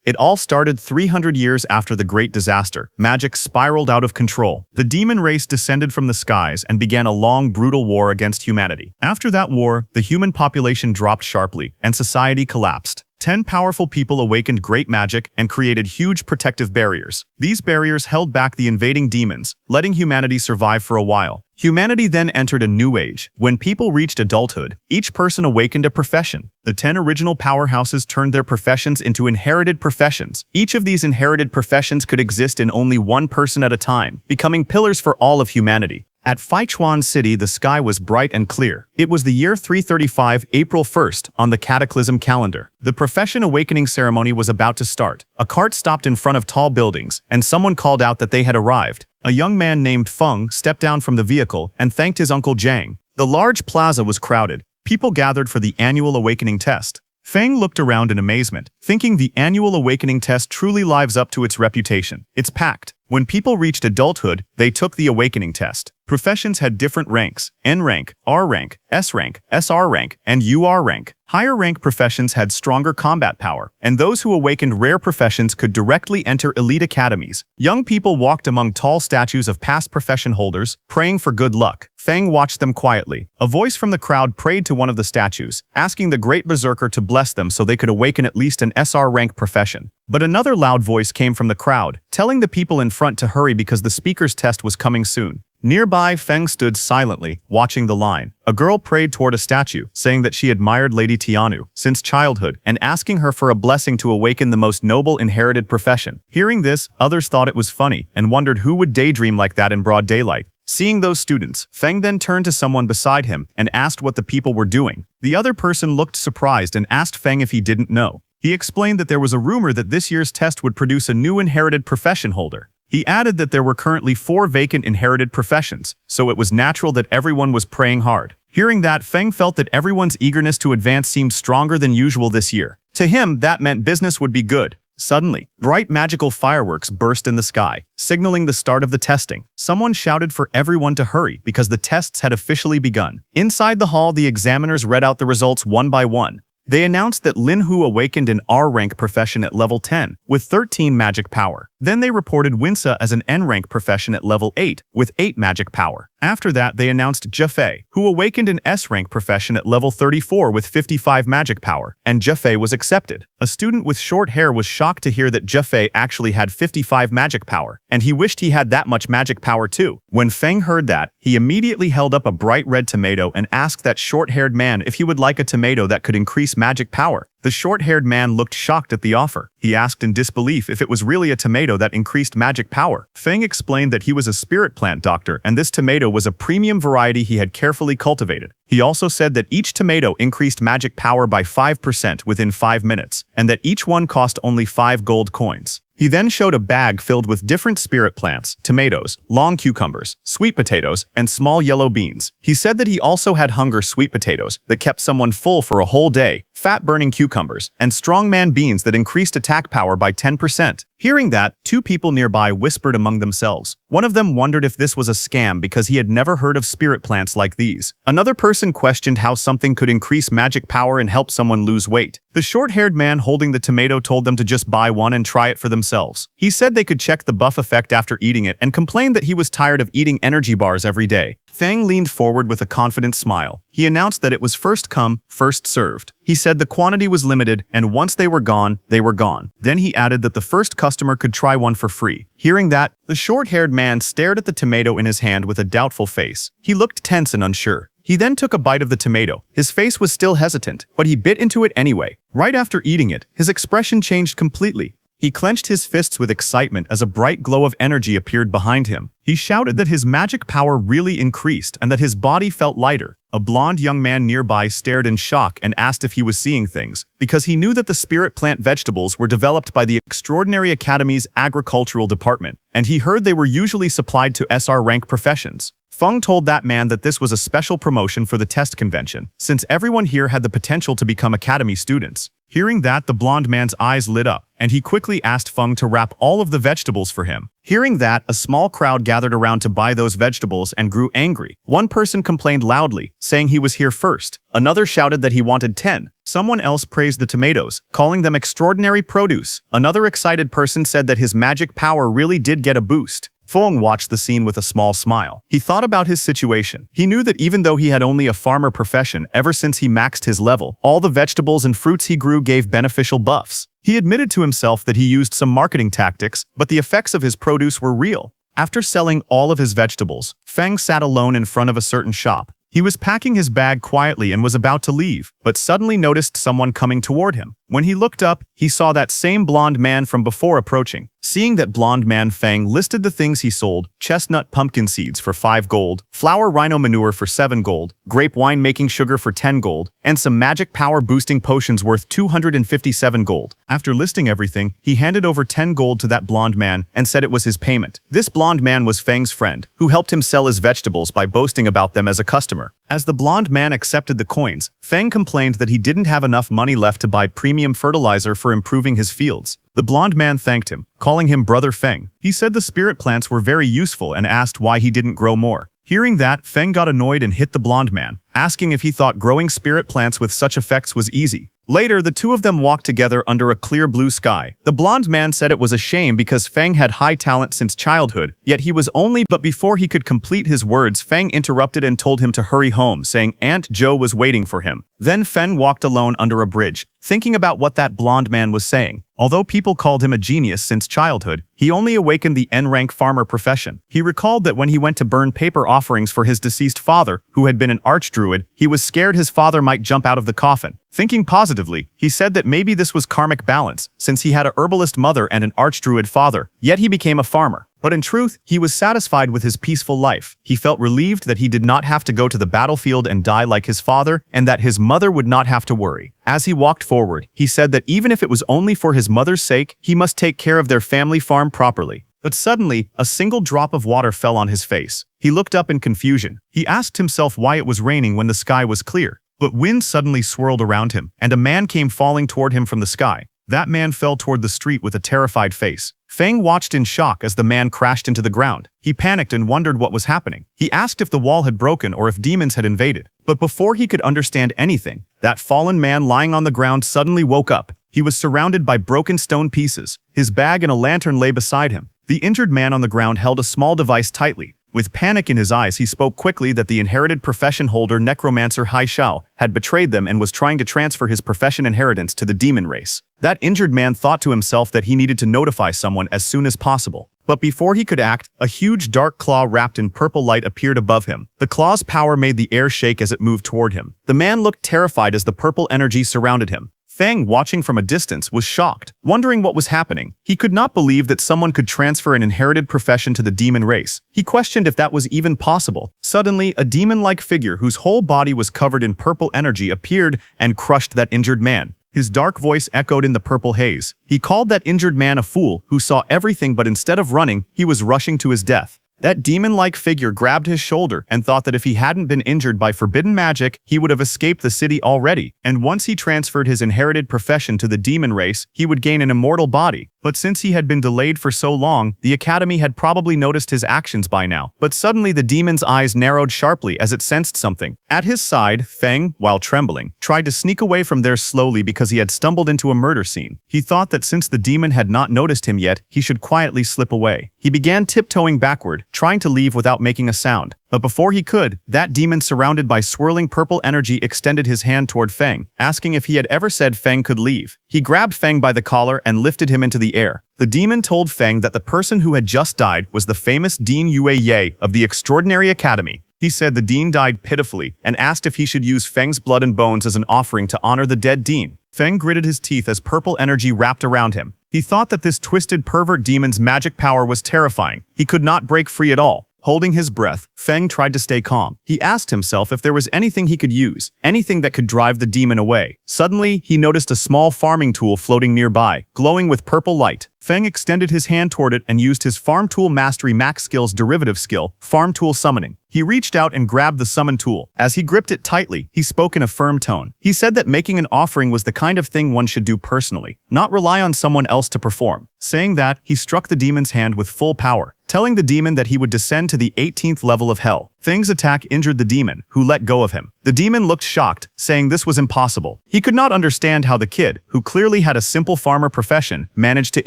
It all started 300 years after the Great Disaster. Magic spiraled out of control. The demon race descended from the skies and began a long, brutal war against humanity. After that war, the human population dropped sharply, and society collapsed. 10 powerful people awakened great magic and created huge protective barriers. These barriers held back the invading demons, letting humanity survive for a while. Humanity then entered a new age. When people reached adulthood, each person awakened a profession. The 10 original powerhouses turned their professions into inherited professions. Each of these inherited professions could exist in only one person at a time, becoming pillars for all of humanity. At Feichuan City, the sky was bright and clear. It was the year 335, April 1st, on the Cataclysm calendar. The profession awakening ceremony was about to start. A cart stopped in front of tall buildings, and someone called out that they had arrived. A young man named Feng stepped down from the vehicle and thanked his uncle Zhang. The large plaza was crowded. People gathered for the annual awakening test. Feng looked around in amazement, thinking the annual awakening test truly lives up to its reputation. It's packed. When people reached adulthood, they took the awakening test. Professions had different ranks: N rank, R rank, SR rank, and UR rank. Higher rank professions had stronger combat power, and those who awakened rare professions could directly enter elite academies. Young people walked among tall statues of past profession holders, praying for good luck. Feng watched them quietly. A voice from the crowd prayed to one of the statues, asking the great berserker to bless them so they could awaken at least an SR rank profession. But another loud voice came from the crowd, telling the people in front to hurry because the speaker's test was coming soon. Nearby, Feng stood silently, watching the line. A girl prayed toward a statue, saying that she admired Lady Tianu since childhood and asking her for a blessing to awaken the most noble inherited profession. Hearing this, others thought it was funny and wondered who would daydream like that in broad daylight. Seeing those students, Feng then turned to someone beside him and asked what the people were doing. The other person looked surprised and asked Feng if he didn't know. He explained that there was a rumor that this year's test would produce a new inherited profession holder. He added that there were currently 4 vacant inherited professions, so it was natural that everyone was praying hard. Hearing that, Feng felt that everyone's eagerness to advance seemed stronger than usual this year. To him, that meant business would be good. Suddenly, bright magical fireworks burst in the sky, signaling the start of the testing. Someone shouted for everyone to hurry because the tests had officially begun. Inside the hall, the examiners read out the results one by one. They announced that Lin Hu awakened an R-rank profession at level 10, with 13 magic power. Then they reported Winsa as an N-rank profession at level 8, with 8 magic power. After that, they announced Jefei, who awakened an S-rank profession at level 34 with 55 magic power, and Jefei was accepted. A student with short hair was shocked to hear that Jefei actually had 55 magic power, and he wished he had that much magic power too. When Feng heard that, he immediately held up a bright red tomato and asked that short-haired man if he would like a tomato that could increase magic power. The short-haired man looked shocked at the offer. He asked in disbelief if it was really a tomato that increased magic power. Feng explained that he was a spirit plant doctor and this tomato was a premium variety he had carefully cultivated. He also said that each tomato increased magic power by 5% within 5 minutes, and that each one cost only 5 gold coins. He then showed a bag filled with different spirit plants, tomatoes, long cucumbers, sweet potatoes, and small yellow beans. He said that he also had hunger sweet potatoes that kept someone full for a whole day, fat-burning cucumbers, and strongman beans that increased attack power by 10%. Hearing that, 2 people nearby whispered among themselves. One of them wondered if this was a scam because he had never heard of spirit plants like these. Another person questioned how something could increase magic power and help someone lose weight. The short-haired man holding the tomato told them to just buy one and try it for themselves. He said they could check the buff effect after eating it and complained that he was tired of eating energy bars every day. Feng leaned forward with a confident smile. He announced that it was first come, first served. He said the quantity was limited, and once they were gone, they were gone. Then he added that the first customer could try one for free. Hearing that, the short-haired man stared at the tomato in his hand with a doubtful face. He looked tense and unsure. He then took a bite of the tomato. His face was still hesitant, but he bit into it anyway. Right after eating it, his expression changed completely. He clenched his fists with excitement as a bright glow of energy appeared behind him. He shouted that his magic power really increased and that his body felt lighter. A blonde young man nearby stared in shock and asked if he was seeing things, because he knew that the spirit plant vegetables were developed by the Extraordinary Academy's agricultural department, and he heard they were usually supplied to SR rank professions. Feng told that man that this was a special promotion for the test convention, since everyone here had the potential to become academy students. Hearing that, the blonde man's eyes lit up, and he quickly asked Feng to wrap all of the vegetables for him. Hearing that, a small crowd gathered around to buy those vegetables and grew angry. One person complained loudly, saying he was here first. Another shouted that he wanted 10. Someone else praised the tomatoes, calling them extraordinary produce. Another excited person said that his magic power really did get a boost. Feng watched the scene with a small smile. He thought about his situation. He knew that even though he had only a farmer profession ever since he maxed his level, all the vegetables and fruits he grew gave beneficial buffs. He admitted to himself that he used some marketing tactics, but the effects of his produce were real. After selling all of his vegetables, Feng sat alone in front of a certain shop. He was packing his bag quietly and was about to leave, but suddenly noticed someone coming toward him. When he looked up, he saw that same blonde man from before approaching. Seeing that blonde man, Feng listed the things he sold: chestnut pumpkin seeds for 5 gold, flour rhino manure for 7 gold, grape wine making sugar for 10 gold, and some magic power boosting potions worth 257 gold. After listing everything, he handed over 10 gold to that blonde man and said it was his payment. This blonde man was Feng's friend, who helped him sell his vegetables by boasting about them as a customer. As the blonde man accepted the coins, Feng complained that he didn't have enough money left to buy premium fertilizer for improving his fields. The blonde man thanked him, calling him Brother Feng. He said the spirit plants were very useful and asked why he didn't grow more. Hearing that, Feng got annoyed and hit the blonde man, asking if he thought growing spirit plants with such effects was easy. Later, the two of them walked together under a clear blue sky. The blonde man said it was a shame because Feng had high talent since childhood, yet he was only— But before he could complete his words, Feng interrupted and told him to hurry home, saying Aunt Joe was waiting for him. Then Feng walked alone under a bridge, thinking about what that blonde man was saying. Although people called him a genius since childhood, he only awakened the N-rank farmer profession. He recalled that when he went to burn paper offerings for his deceased father, who had been an archdruid, he was scared his father might jump out of the coffin. Thinking positively, he said that maybe this was karmic balance, since he had a herbalist mother and an archdruid father, yet he became a farmer. But in truth, he was satisfied with his peaceful life. He felt relieved that he did not have to go to the battlefield and die like his father, and that his mother would not have to worry. As he walked forward, he said that even if it was only for his mother's sake, he must take care of their family farm properly. But suddenly, a single drop of water fell on his face. He looked up in confusion. He asked himself why it was raining when the sky was clear. But wind suddenly swirled around him, and a man came falling toward him from the sky. That man fell toward the street with a terrified face. Feng watched in shock as the man crashed into the ground. He panicked and wondered what was happening. He asked if the wall had broken or if demons had invaded. But before he could understand anything, that fallen man lying on the ground suddenly woke up. He was surrounded by broken stone pieces. His bag and a lantern lay beside him. The injured man on the ground held a small device tightly. With panic in his eyes, he spoke quickly that the inherited profession holder Necromancer Hai Shao had betrayed them and was trying to transfer his profession inheritance to the demon race. That injured man thought to himself that he needed to notify someone as soon as possible. But before he could act, a huge dark claw wrapped in purple light appeared above him. The claw's power made the air shake as it moved toward him. The man looked terrified as the purple energy surrounded him. Feng, watching from a distance, was shocked, wondering what was happening. He could not believe that someone could transfer an inherited profession to the demon race. He questioned if that was even possible. Suddenly, a demon-like figure whose whole body was covered in purple energy appeared and crushed that injured man. His dark voice echoed in the purple haze. He called that injured man a fool who saw everything, but instead of running, he was rushing to his death. That demon-like figure grabbed his shoulder and thought that if he hadn't been injured by forbidden magic, he would have escaped the city already. And once he transferred his inherited profession to the demon race, he would gain an immortal body. But since he had been delayed for so long, the Academy had probably noticed his actions by now. But suddenly the demon's eyes narrowed sharply as it sensed something. At his side, Feng, while trembling, tried to sneak away from there slowly because he had stumbled into a murder scene. He thought that since the demon had not noticed him yet, he should quietly slip away. He began tiptoeing backward, trying to leave without making a sound. But before he could, that demon surrounded by swirling purple energy extended his hand toward Feng, asking if he had ever said Feng could leave. He grabbed Feng by the collar and lifted him into the air. The demon told Feng that the person who had just died was the famous Dean Yue Ye of the Extraordinary Academy. He said the dean died pitifully and asked if he should use Feng's blood and bones as an offering to honor the dead dean. Feng gritted his teeth as purple energy wrapped around him. He thought that this twisted pervert demon's magic power was terrifying. He could not break free at all. Holding his breath, Feng tried to stay calm. He asked himself if there was anything he could use, anything that could drive the demon away. Suddenly, he noticed a small farming tool floating nearby, glowing with purple light. Feng extended his hand toward it and used his Farm Tool Mastery Max Skill's derivative skill, Farm Tool Summoning. He reached out and grabbed the summon tool. As he gripped it tightly, he spoke in a firm tone. He said that making an offering was the kind of thing one should do personally, not rely on someone else to perform. Saying that, he struck the demon's hand with full power, telling the demon that he would descend to the 18th level of hell. Feng's attack injured the demon, who let go of him. The demon looked shocked, saying this was impossible. He could not understand how the kid, who clearly had a simple farmer profession, managed to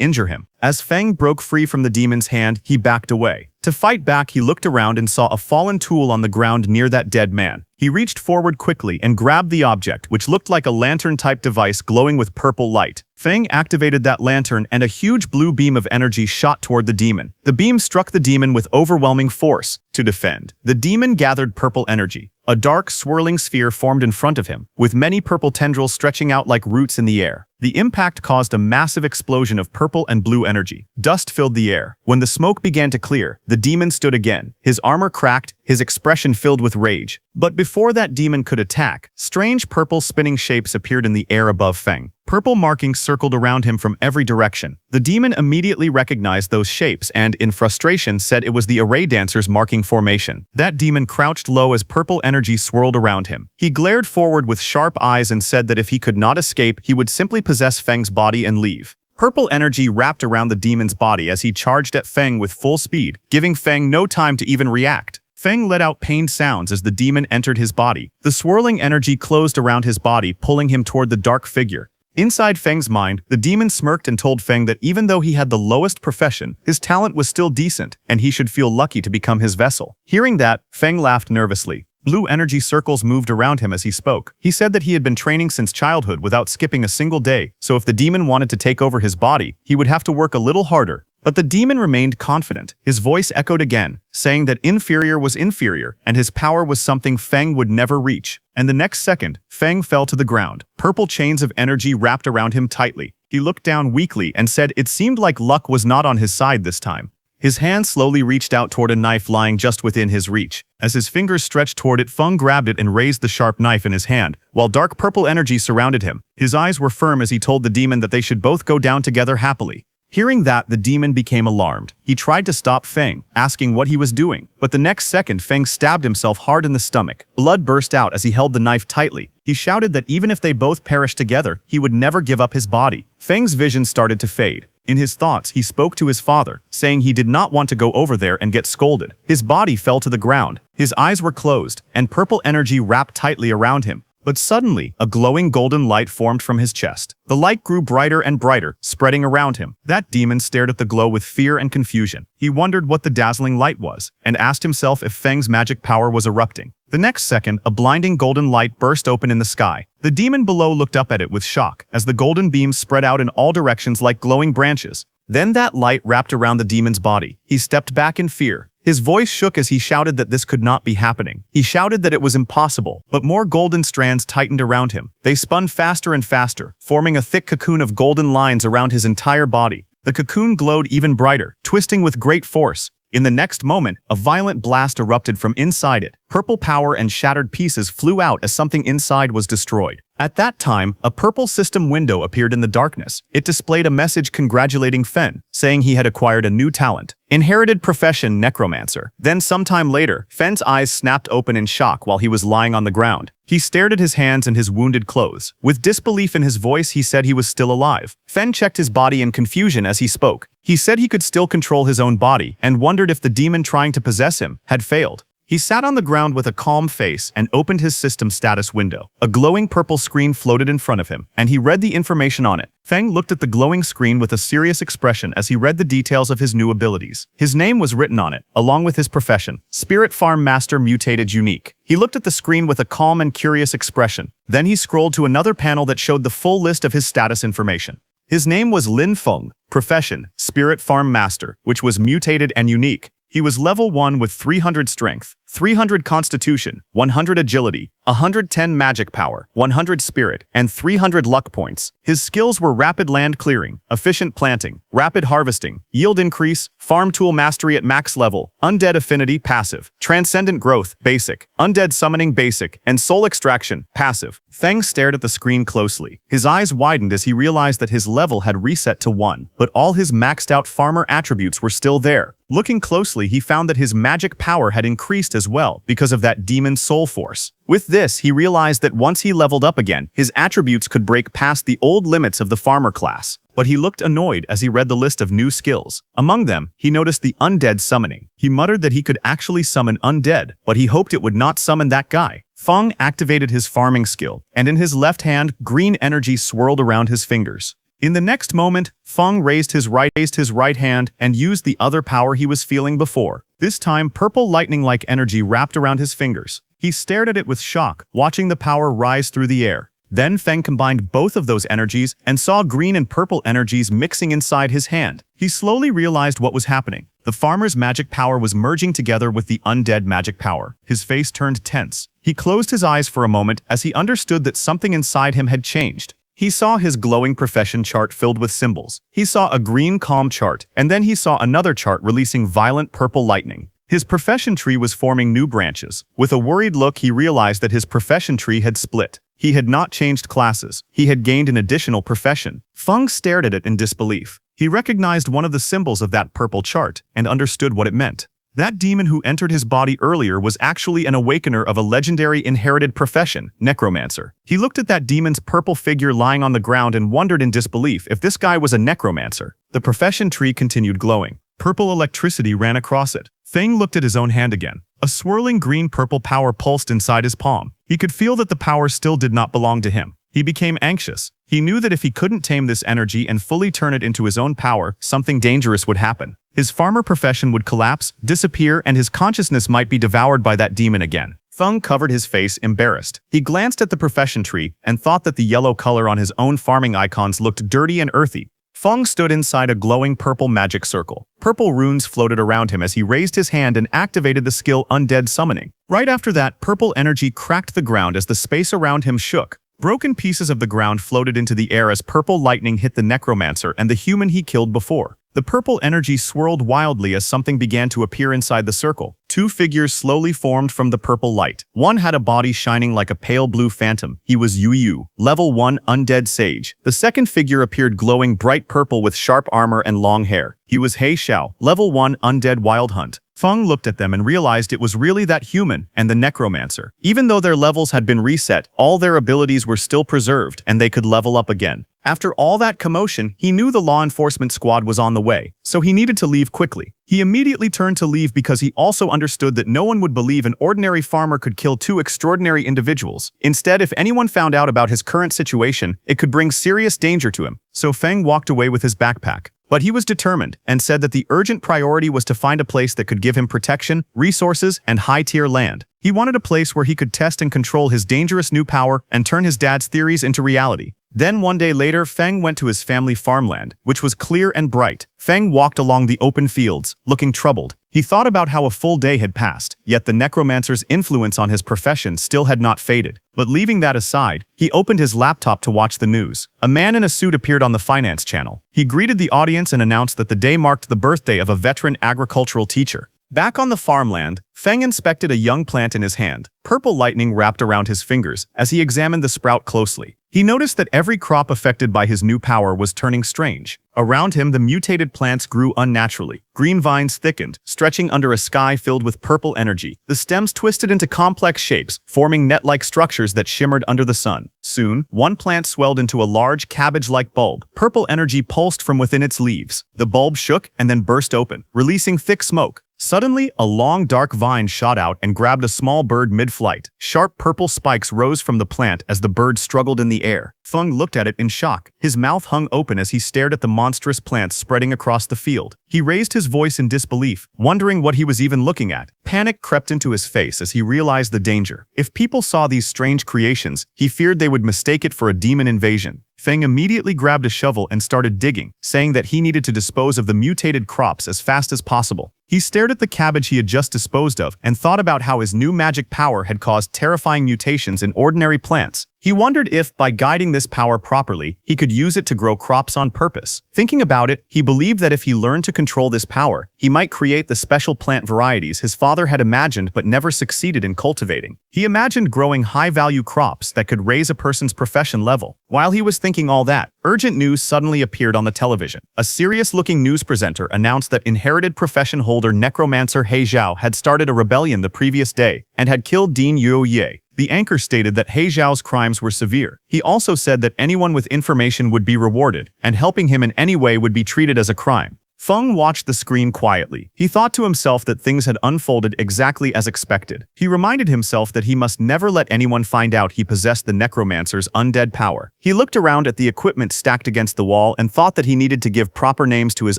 injure him. As Feng broke free from the demon's hand, he backed away. To fight back, he looked around and saw a fallen tool on the ground near that dead man. He reached forward quickly and grabbed the object, which looked like a lantern-type device glowing with purple light. Feng activated that lantern and a huge blue beam of energy shot toward the demon. The beam struck the demon with overwhelming force. To defend, the demon gathered purple energy. A dark, swirling sphere formed in front of him, with many purple tendrils stretching out like roots in the air. The impact caused a massive explosion of purple and blue energy. Dust filled the air. When the smoke began to clear, the demon stood again. His armor cracked, his expression filled with rage. But before that demon could attack, strange purple spinning shapes appeared in the air above Feng. Purple markings circled around him from every direction. The demon immediately recognized those shapes and, in frustration, said it was the array dancers marking formation. That demon crouched low as purple energy swirled around him. He glared forward with sharp eyes and said that if he could not escape, he would simply possess Feng's body and leave. Purple energy wrapped around the demon's body as he charged at Feng with full speed, giving Feng no time to even react. Feng let out pained sounds as the demon entered his body. The swirling energy closed around his body, pulling him toward the dark figure. Inside Feng's mind, the demon smirked and told Feng that even though he had the lowest profession, his talent was still decent, and he should feel lucky to become his vessel. Hearing that, Feng laughed nervously. Blue energy circles moved around him as he spoke. He said that he had been training since childhood without skipping a single day, so if the demon wanted to take over his body, he would have to work a little harder. But the demon remained confident. His voice echoed again, saying that inferior was inferior, and his power was something Feng would never reach. And the next second, Feng fell to the ground. Purple chains of energy wrapped around him tightly. He looked down weakly and said it seemed like luck was not on his side this time. His hand slowly reached out toward a knife lying just within his reach. As his fingers stretched toward it, Feng grabbed it and raised the sharp knife in his hand, while dark purple energy surrounded him. His eyes were firm as he told the demon that they should both go down together happily. Hearing that, the demon became alarmed. He tried to stop Feng, asking what he was doing, but the next second Feng stabbed himself hard in the stomach. Blood burst out as he held the knife tightly. He shouted that even if they both perished together, he would never give up his body. Feng's vision started to fade. In his thoughts, he spoke to his father, saying he did not want to go over there and get scolded. His body fell to the ground. His eyes were closed, and purple energy wrapped tightly around him. But suddenly, a glowing golden light formed from his chest. The light grew brighter and brighter, spreading around him. That demon stared at the glow with fear and confusion. He wondered what the dazzling light was, and asked himself if Feng's magic power was erupting. The next second, a blinding golden light burst open in the sky. The demon below looked up at it with shock, as the golden beams spread out in all directions like glowing branches. Then that light wrapped around the demon's body. He stepped back in fear. His voice shook as he shouted that this could not be happening. He shouted that it was impossible, but more golden strands tightened around him. They spun faster and faster, forming a thick cocoon of golden lines around his entire body. The cocoon glowed even brighter, twisting with great force. In the next moment, a violent blast erupted from inside it. Purple power and shattered pieces flew out as something inside was destroyed. At that time, a purple system window appeared in the darkness. It displayed a message congratulating Fen, saying he had acquired a new talent. Inherited profession Necromancer. Then sometime later, Fen's eyes snapped open in shock while he was lying on the ground. He stared at his hands and his wounded clothes. With disbelief in his voice, he said he was still alive. Fen checked his body in confusion as he spoke. He said he could still control his own body and wondered if the demon trying to possess him had failed. He sat on the ground with a calm face and opened his system status window. A glowing purple screen floated in front of him, and he read the information on it. Feng looked at the glowing screen with a serious expression as he read the details of his new abilities. His name was written on it, along with his profession, Spirit Farm Master Mutated Unique. He looked at the screen with a calm and curious expression. Then he scrolled to another panel that showed the full list of his status information. His name was Lin Feng, profession, Spirit Farm Master, which was mutated and unique. He was level 1 with 300 strength, 300 constitution, 100 agility, 110 magic power, 100 spirit, and 300 luck points. His skills were rapid land clearing, efficient planting, rapid harvesting, yield increase, farm tool mastery at max level, undead affinity passive, transcendent growth basic, undead summoning basic, and soul extraction passive. Feng stared at the screen closely. His eyes widened as he realized that his level had reset to 1, but all his maxed out farmer attributes were still there. Looking closely, he found that his magic power had increased as well because of that demon soul force. With this, he realized that once he leveled up again, his attributes could break past the old limits of the farmer class. But he looked annoyed as he read the list of new skills. Among them, he noticed the undead summoning. He muttered that he could actually summon undead, but he hoped it would not summon that guy. Feng activated his farming skill, and in his left hand, green energy swirled around his fingers. In the next moment, Feng raised his right hand and used the other power he was feeling before. This time, purple lightning-like energy wrapped around his fingers. He stared at it with shock, watching the power rise through the air. Then Feng combined both of those energies and saw green and purple energies mixing inside his hand. He slowly realized what was happening. The farmer's magic power was merging together with the undead magic power. His face turned tense. He closed his eyes for a moment as he understood that something inside him had changed. He saw his glowing profession chart filled with symbols. He saw a green calm chart, and then he saw another chart releasing violent purple lightning. His profession tree was forming new branches. With a worried look, he realized that his profession tree had split. He had not changed classes. He had gained an additional profession. Feng stared at it in disbelief. He recognized one of the symbols of that purple chart and understood what it meant. That demon who entered his body earlier was actually an awakener of a legendary inherited profession, Necromancer. He looked at that demon's purple figure lying on the ground and wondered in disbelief if this guy was a Necromancer. The profession tree continued glowing. Purple electricity ran across it. Feng looked at his own hand again. A swirling green-purple power pulsed inside his palm. He could feel that the power still did not belong to him. He became anxious. He knew that if he couldn't tame this energy and fully turn it into his own power, something dangerous would happen. His farmer profession would collapse, disappear, and his consciousness might be devoured by that demon again. Feng covered his face, embarrassed. He glanced at the profession tree and thought that the yellow color on his own farming icons looked dirty and earthy. Feng stood inside a glowing purple magic circle. Purple runes floated around him as he raised his hand and activated the skill Undead Summoning. Right after that, purple energy cracked the ground as the space around him shook. Broken pieces of the ground floated into the air as purple lightning hit the Necromancer and the human he killed before. The purple energy swirled wildly as something began to appear inside the circle. Two figures slowly formed from the purple light. One had a body shining like a pale blue phantom. He was Yu, level 1 undead sage. The second figure appeared glowing bright purple with sharp armor and long hair. He was He Xiao, level 1 undead wild hunt. Feng looked at them and realized it was really that human and the Necromancer. Even though their levels had been reset, all their abilities were still preserved and they could level up again. After all that commotion, he knew the law enforcement squad was on the way, so he needed to leave quickly. He immediately turned to leave because he also understood that no one would believe an ordinary farmer could kill two extraordinary individuals. Instead, if anyone found out about his current situation, it could bring serious danger to him. So Feng walked away with his backpack. But he was determined and said that the urgent priority was to find a place that could give him protection, resources, and high-tier land. He wanted a place where he could test and control his dangerous new power and turn his dad's theories into reality. Then one day later, Feng went to his family farmland, which was clear and bright. Feng walked along the open fields, looking troubled. He thought about how a full day had passed, yet the Necromancer's influence on his profession still had not faded. But leaving that aside, he opened his laptop to watch the news. A man in a suit appeared on the finance channel. He greeted the audience and announced that the day marked the birthday of a veteran agricultural teacher. Back on the farmland, Feng inspected a young plant in his hand. Purple lightning wrapped around his fingers as he examined the sprout closely. He noticed that every crop affected by his new power was turning strange. Around him, the mutated plants grew unnaturally. Green vines thickened, stretching under a sky filled with purple energy. The stems twisted into complex shapes, forming net-like structures that shimmered under the sun. Soon, one plant swelled into a large cabbage-like bulb. Purple energy pulsed from within its leaves. The bulb shook and then burst open, releasing thick smoke. Suddenly, a long dark vine shot out and grabbed a small bird mid-flight. Sharp purple spikes rose from the plant as the bird struggled in the air. Feng looked at it in shock. His mouth hung open as he stared at the monstrous plants spreading across the field. He raised his voice in disbelief, wondering what he was even looking at. Panic crept into his face as he realized the danger. If people saw these strange creations, he feared they would mistake it for a demon invasion. Feng immediately grabbed a shovel and started digging, saying that he needed to dispose of the mutated crops as fast as possible. He stared at the cabbage he had just disposed of and thought about how his new magic power had caused terrifying mutations in ordinary plants. He wondered if, by guiding this power properly, he could use it to grow crops on purpose. Thinking about it, he believed that if he learned to control this power, he might create the special plant varieties his father had imagined but never succeeded in cultivating. He imagined growing high-value crops that could raise a person's profession level. While he was thinking all that, urgent news suddenly appeared on the television. A serious-looking news presenter announced that inherited profession holder Necromancer He Zhao had started a rebellion the previous day and had killed Dean Yuoye. The anchor stated that He Zhao's crimes were severe. He also said that anyone with information would be rewarded, and helping him in any way would be treated as a crime. Feng watched the screen quietly. He thought to himself that things had unfolded exactly as expected. He reminded himself that he must never let anyone find out he possessed the Necromancer's undead power. He looked around at the equipment stacked against the wall and thought that he needed to give proper names to his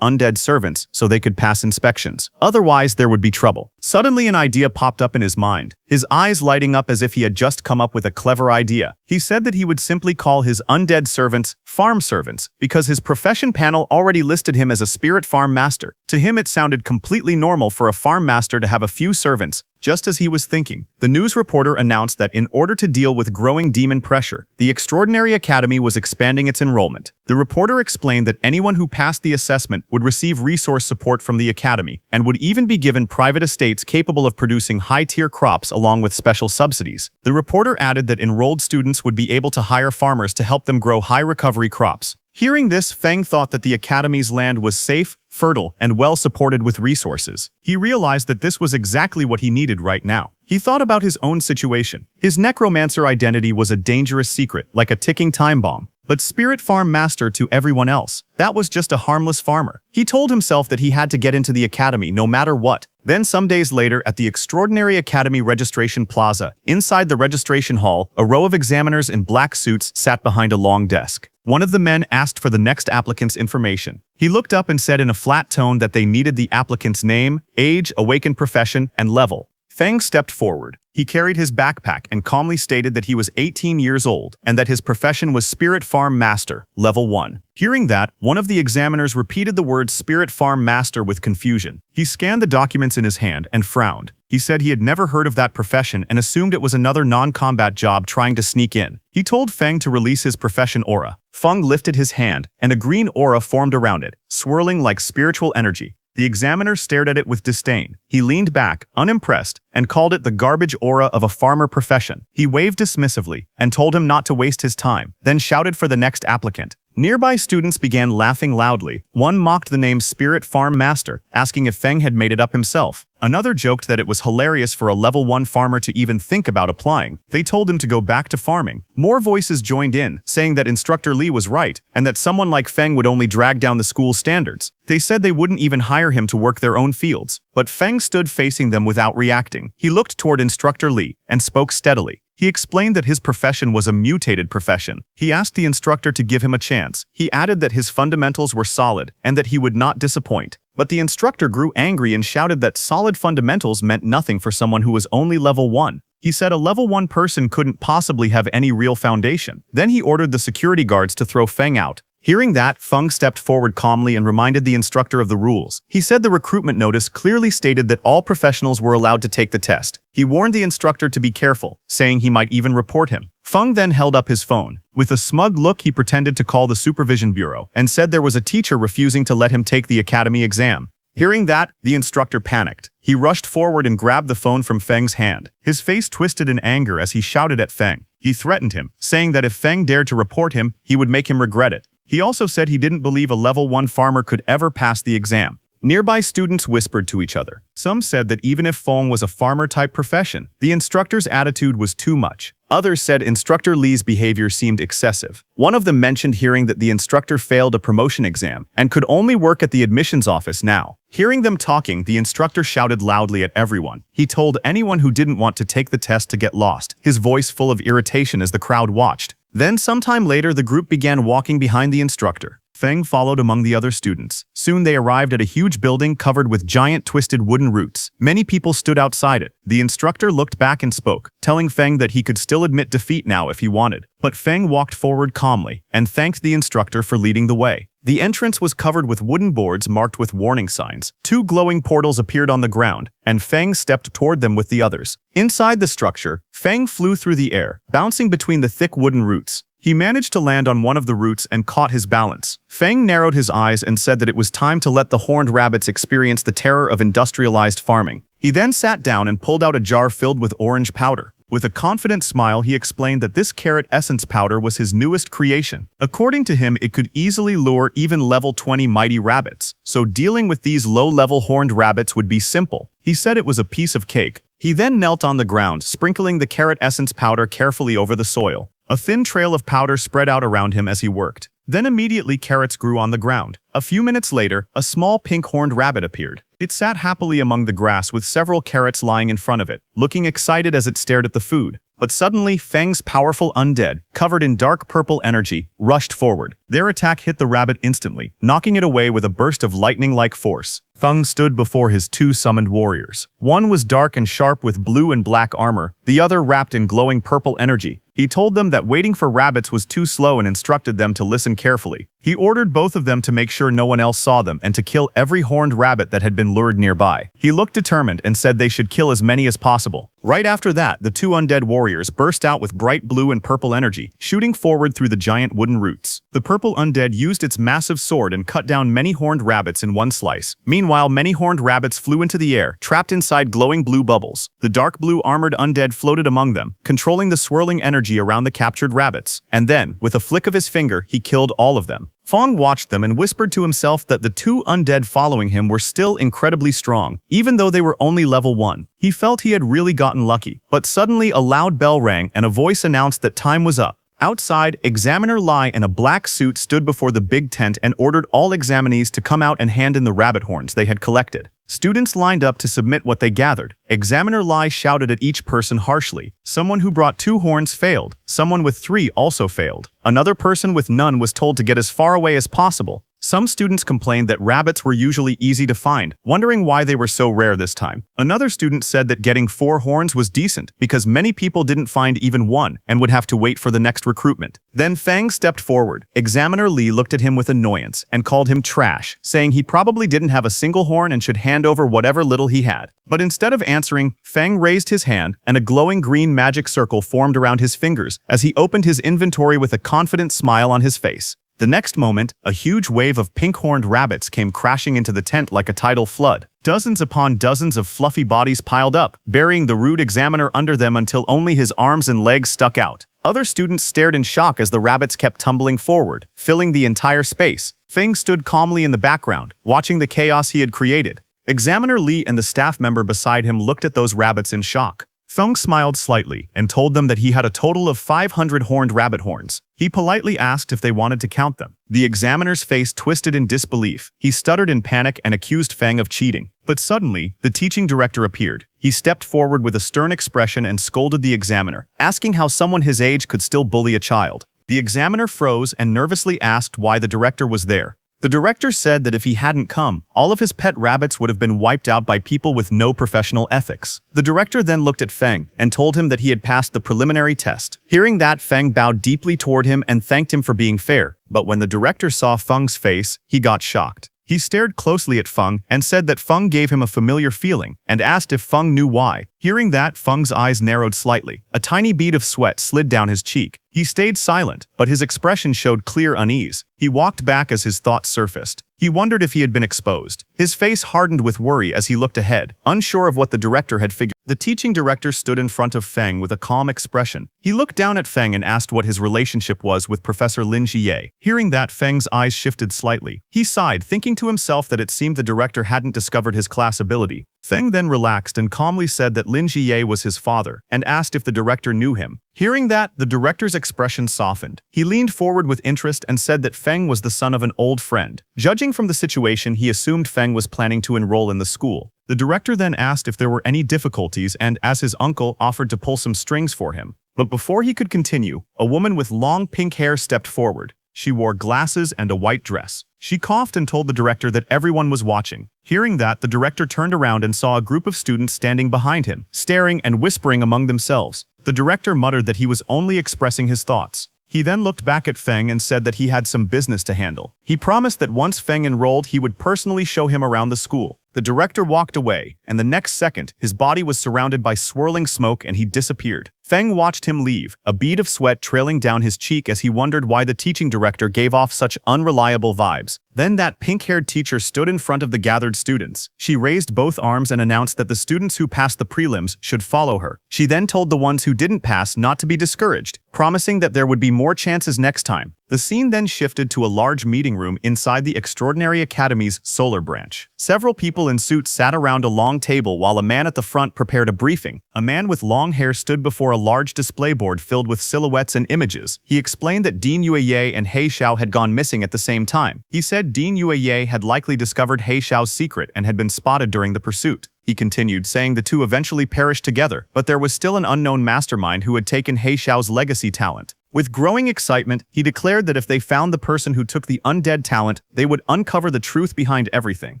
undead servants so they could pass inspections. Otherwise, there would be trouble. Suddenly, an idea popped up in his mind, his eyes lighting up as if he had just come up with a clever idea. He said that he would simply call his undead servants farm servants because his profession panel already listed him as a spirit farm master. To him, it sounded completely normal for a farm master to have a few servants. Just as he was thinking, the news reporter announced that in order to deal with growing demon pressure, the Extraordinary Academy was expanding its enrollment. The reporter explained that anyone who passed the assessment would receive resource support from the Academy and would even be given private estates capable of producing high-tier crops along with special subsidies. The reporter added that enrolled students would be able to hire farmers to help them grow high-recovery crops. Hearing this, Feng thought that the Academy's land was safe, fertile, and well supported with resources. He realized that this was exactly what he needed right now. He thought about his own situation. His necromancer identity was a dangerous secret, like a ticking time bomb. But Spirit Farm Master to everyone else, that was just a harmless farmer. He told himself that he had to get into the academy no matter what. Then some days later, at the Extraordinary Academy Registration Plaza, inside the registration hall, a row of examiners in black suits sat behind a long desk. One of the men asked for the next applicant's information. He looked up and said in a flat tone that they needed the applicant's name, age, awakened profession, and level. Feng stepped forward. He carried his backpack and calmly stated that he was 18 years old and that his profession was Spirit Farm Master, Level 1. Hearing that, one of the examiners repeated the word Spirit Farm Master with confusion. He scanned the documents in his hand and frowned. He said he had never heard of that profession and assumed it was another non-combat job trying to sneak in. He told Feng to release his profession aura. Feng lifted his hand, and a green aura formed around it, swirling like spiritual energy. The examiner stared at it with disdain. He leaned back, unimpressed, and called it the garbage aura of a farmer profession. He waved dismissively and told him not to waste his time, then shouted for the next applicant. Nearby students began laughing loudly. One mocked the name Spirit Farm Master, asking if Feng had made it up himself. Another joked that it was hilarious for a level 1 farmer to even think about applying. They told him to go back to farming. More voices joined in, saying that Instructor Lee was right, and that someone like Feng would only drag down the school's standards. They said they wouldn't even hire him to work their own fields. But Feng stood facing them without reacting. He looked toward Instructor Lee and spoke steadily. He explained that his profession was a mutated profession. He asked the instructor to give him a chance. He added that his fundamentals were solid and that he would not disappoint. But the instructor grew angry and shouted that solid fundamentals meant nothing for someone who was only level 1. He said a level 1 person couldn't possibly have any real foundation. Then he ordered the security guards to throw Feng out. Hearing that, Feng stepped forward calmly and reminded the instructor of the rules. He said the recruitment notice clearly stated that all professionals were allowed to take the test. He warned the instructor to be careful, saying he might even report him. Feng then held up his phone. With a smug look, he pretended to call the supervision bureau and said there was a teacher refusing to let him take the academy exam. Hearing that, the instructor panicked. He rushed forward and grabbed the phone from Feng's hand. His face twisted in anger as he shouted at Feng. He threatened him, saying that if Feng dared to report him, he would make him regret it. He also said he didn't believe a level 1 farmer could ever pass the exam. Nearby students whispered to each other. Some said that even if Feng was a farmer-type profession, the instructor's attitude was too much. Others said Instructor Lee's behavior seemed excessive. One of them mentioned hearing that the instructor failed a promotion exam and could only work at the admissions office now. Hearing them talking, the instructor shouted loudly at everyone. He told anyone who didn't want to take the test to get lost, his voice full of irritation as the crowd watched. Then sometime later, the group began walking behind the instructor. Feng followed among the other students. Soon they arrived at a huge building covered with giant twisted wooden roots. Many people stood outside it. The instructor looked back and spoke, telling Feng that he could still admit defeat now if he wanted. But Feng walked forward calmly and thanked the instructor for leading the way. The entrance was covered with wooden boards marked with warning signs. Two glowing portals appeared on the ground, and Feng stepped toward them with the others. Inside the structure, Feng flew through the air, bouncing between the thick wooden roots. He managed to land on one of the roots and caught his balance. Feng narrowed his eyes and said that it was time to let the horned rabbits experience the terror of industrialized farming. He then sat down and pulled out a jar filled with orange powder. With a confident smile, he explained that this carrot essence powder was his newest creation. According to him, it could easily lure even level 20 mighty rabbits, so dealing with these low-level horned rabbits would be simple. He said it was a piece of cake. He then knelt on the ground, sprinkling the carrot essence powder carefully over the soil. A thin trail of powder spread out around him as he worked. Then immediately carrots grew on the ground. A few minutes later, a small pink-horned rabbit appeared. It sat happily among the grass with several carrots lying in front of it, looking excited as it stared at the food. But suddenly, Feng's powerful undead, covered in dark purple energy, rushed forward. Their attack hit the rabbit instantly, knocking it away with a burst of lightning-like force. Feng stood before his two summoned warriors. One was dark and sharp with blue and black armor, the other wrapped in glowing purple energy. He told them that waiting for rabbits was too slow and instructed them to listen carefully. He ordered both of them to make sure no one else saw them and to kill every horned rabbit that had been lured nearby. He looked determined and said they should kill as many as possible. Right after that, the two undead warriors burst out with bright blue and purple energy, shooting forward through the giant wooden roots. The purple undead used its massive sword and cut down many horned rabbits in one slice. Meanwhile, many horned rabbits flew into the air, trapped inside glowing blue bubbles. The dark blue armored undead floated among them, controlling the swirling energy around the captured rabbits. And then, with a flick of his finger, he killed all of them. Feng watched them and whispered to himself that the two undead following him were still incredibly strong, even though they were only level 1. He felt he had really gotten lucky. But suddenly a loud bell rang and a voice announced that time was up. Outside, Examiner Lai in a black suit stood before the big tent and ordered all examinees to come out and hand in the rabbit horns they had collected. Students lined up to submit what they gathered. Examiner Lai shouted at each person harshly. Someone who brought 2 horns failed. Someone with 3 also failed. Another person with none was told to get as far away as possible. Some students complained that rabbits were usually easy to find, wondering why they were so rare this time. Another student said that getting 4 horns was decent because many people didn't find even one and would have to wait for the next recruitment. Then Feng stepped forward. Examiner Li looked at him with annoyance and called him trash, saying he probably didn't have a single horn and should hand over whatever little he had. But instead of answering, Feng raised his hand and a glowing green magic circle formed around his fingers as he opened his inventory with a confident smile on his face. The next moment, a huge wave of pink-horned rabbits came crashing into the tent like a tidal flood. Dozens upon dozens of fluffy bodies piled up, burying the rude examiner under them until only his arms and legs stuck out. Other students stared in shock as the rabbits kept tumbling forward, filling the entire space. Feng stood calmly in the background, watching the chaos he had created. Examiner Li and the staff member beside him looked at those rabbits in shock. Feng smiled slightly and told them that he had a total of 500 horned rabbit horns. He politely asked if they wanted to count them. The examiner's face twisted in disbelief. He stuttered in panic and accused Feng of cheating. But suddenly, the teaching director appeared. He stepped forward with a stern expression and scolded the examiner, asking how someone his age could still bully a child. The examiner froze and nervously asked why the director was there. The director said that if he hadn't come, all of his pet rabbits would have been wiped out by people with no professional ethics. The director then looked at Feng and told him that he had passed the preliminary test. Hearing that, Feng bowed deeply toward him and thanked him for being fair. But when the director saw Feng's face, he got shocked. He stared closely at Feng and said that Feng gave him a familiar feeling and asked if Feng knew why. Hearing that, Feng's eyes narrowed slightly. A tiny bead of sweat slid down his cheek. He stayed silent, but his expression showed clear unease. He walked back as his thoughts surfaced. He wondered if he had been exposed. His face hardened with worry as he looked ahead, unsure of what the director had figured. The teaching director stood in front of Feng with a calm expression. He looked down at Feng and asked what his relationship was with Professor Lin Jie. Hearing that, Feng's eyes shifted slightly. He sighed, thinking to himself that it seemed the director hadn't discovered his class ability. Feng then relaxed and calmly said that Lin Jie was his father, and asked if the director knew him. Hearing that, the director's expression softened. He leaned forward with interest and said that Feng was the son of an old friend. Judging from the situation, he assumed Feng was planning to enroll in the school. The director then asked if there were any difficulties and, as his uncle, offered to pull some strings for him. But before he could continue, a woman with long pink hair stepped forward. She wore glasses and a white dress. She coughed and told the director that everyone was watching. Hearing that, the director turned around and saw a group of students standing behind him, staring and whispering among themselves. The director muttered that he was only expressing his thoughts. He then looked back at Feng and said that he had some business to handle. He promised that once Feng enrolled, he would personally show him around the school. The director walked away, and the next second, his body was surrounded by swirling smoke and he disappeared. Feng watched him leave, a bead of sweat trailing down his cheek as he wondered why the teaching director gave off such unreliable vibes. Then that pink-haired teacher stood in front of the gathered students. She raised both arms and announced that the students who passed the prelims should follow her. She then told the ones who didn't pass not to be discouraged, promising that there would be more chances next time. The scene then shifted to a large meeting room inside the Extraordinary Academy's solar branch. Several people in suits sat around a long table while a man at the front prepared a briefing. A man with long hair stood before a large display board filled with silhouettes and images. He explained that Dean Yueye and He Xiao had gone missing at the same time. He said Dean Yueye had likely discovered He Xiao's secret and had been spotted during the pursuit. He continued, saying the two eventually perished together, but there was still an unknown mastermind who had taken He Xiao's legacy talent. With growing excitement, he declared that if they found the person who took the undead talent, they would uncover the truth behind everything.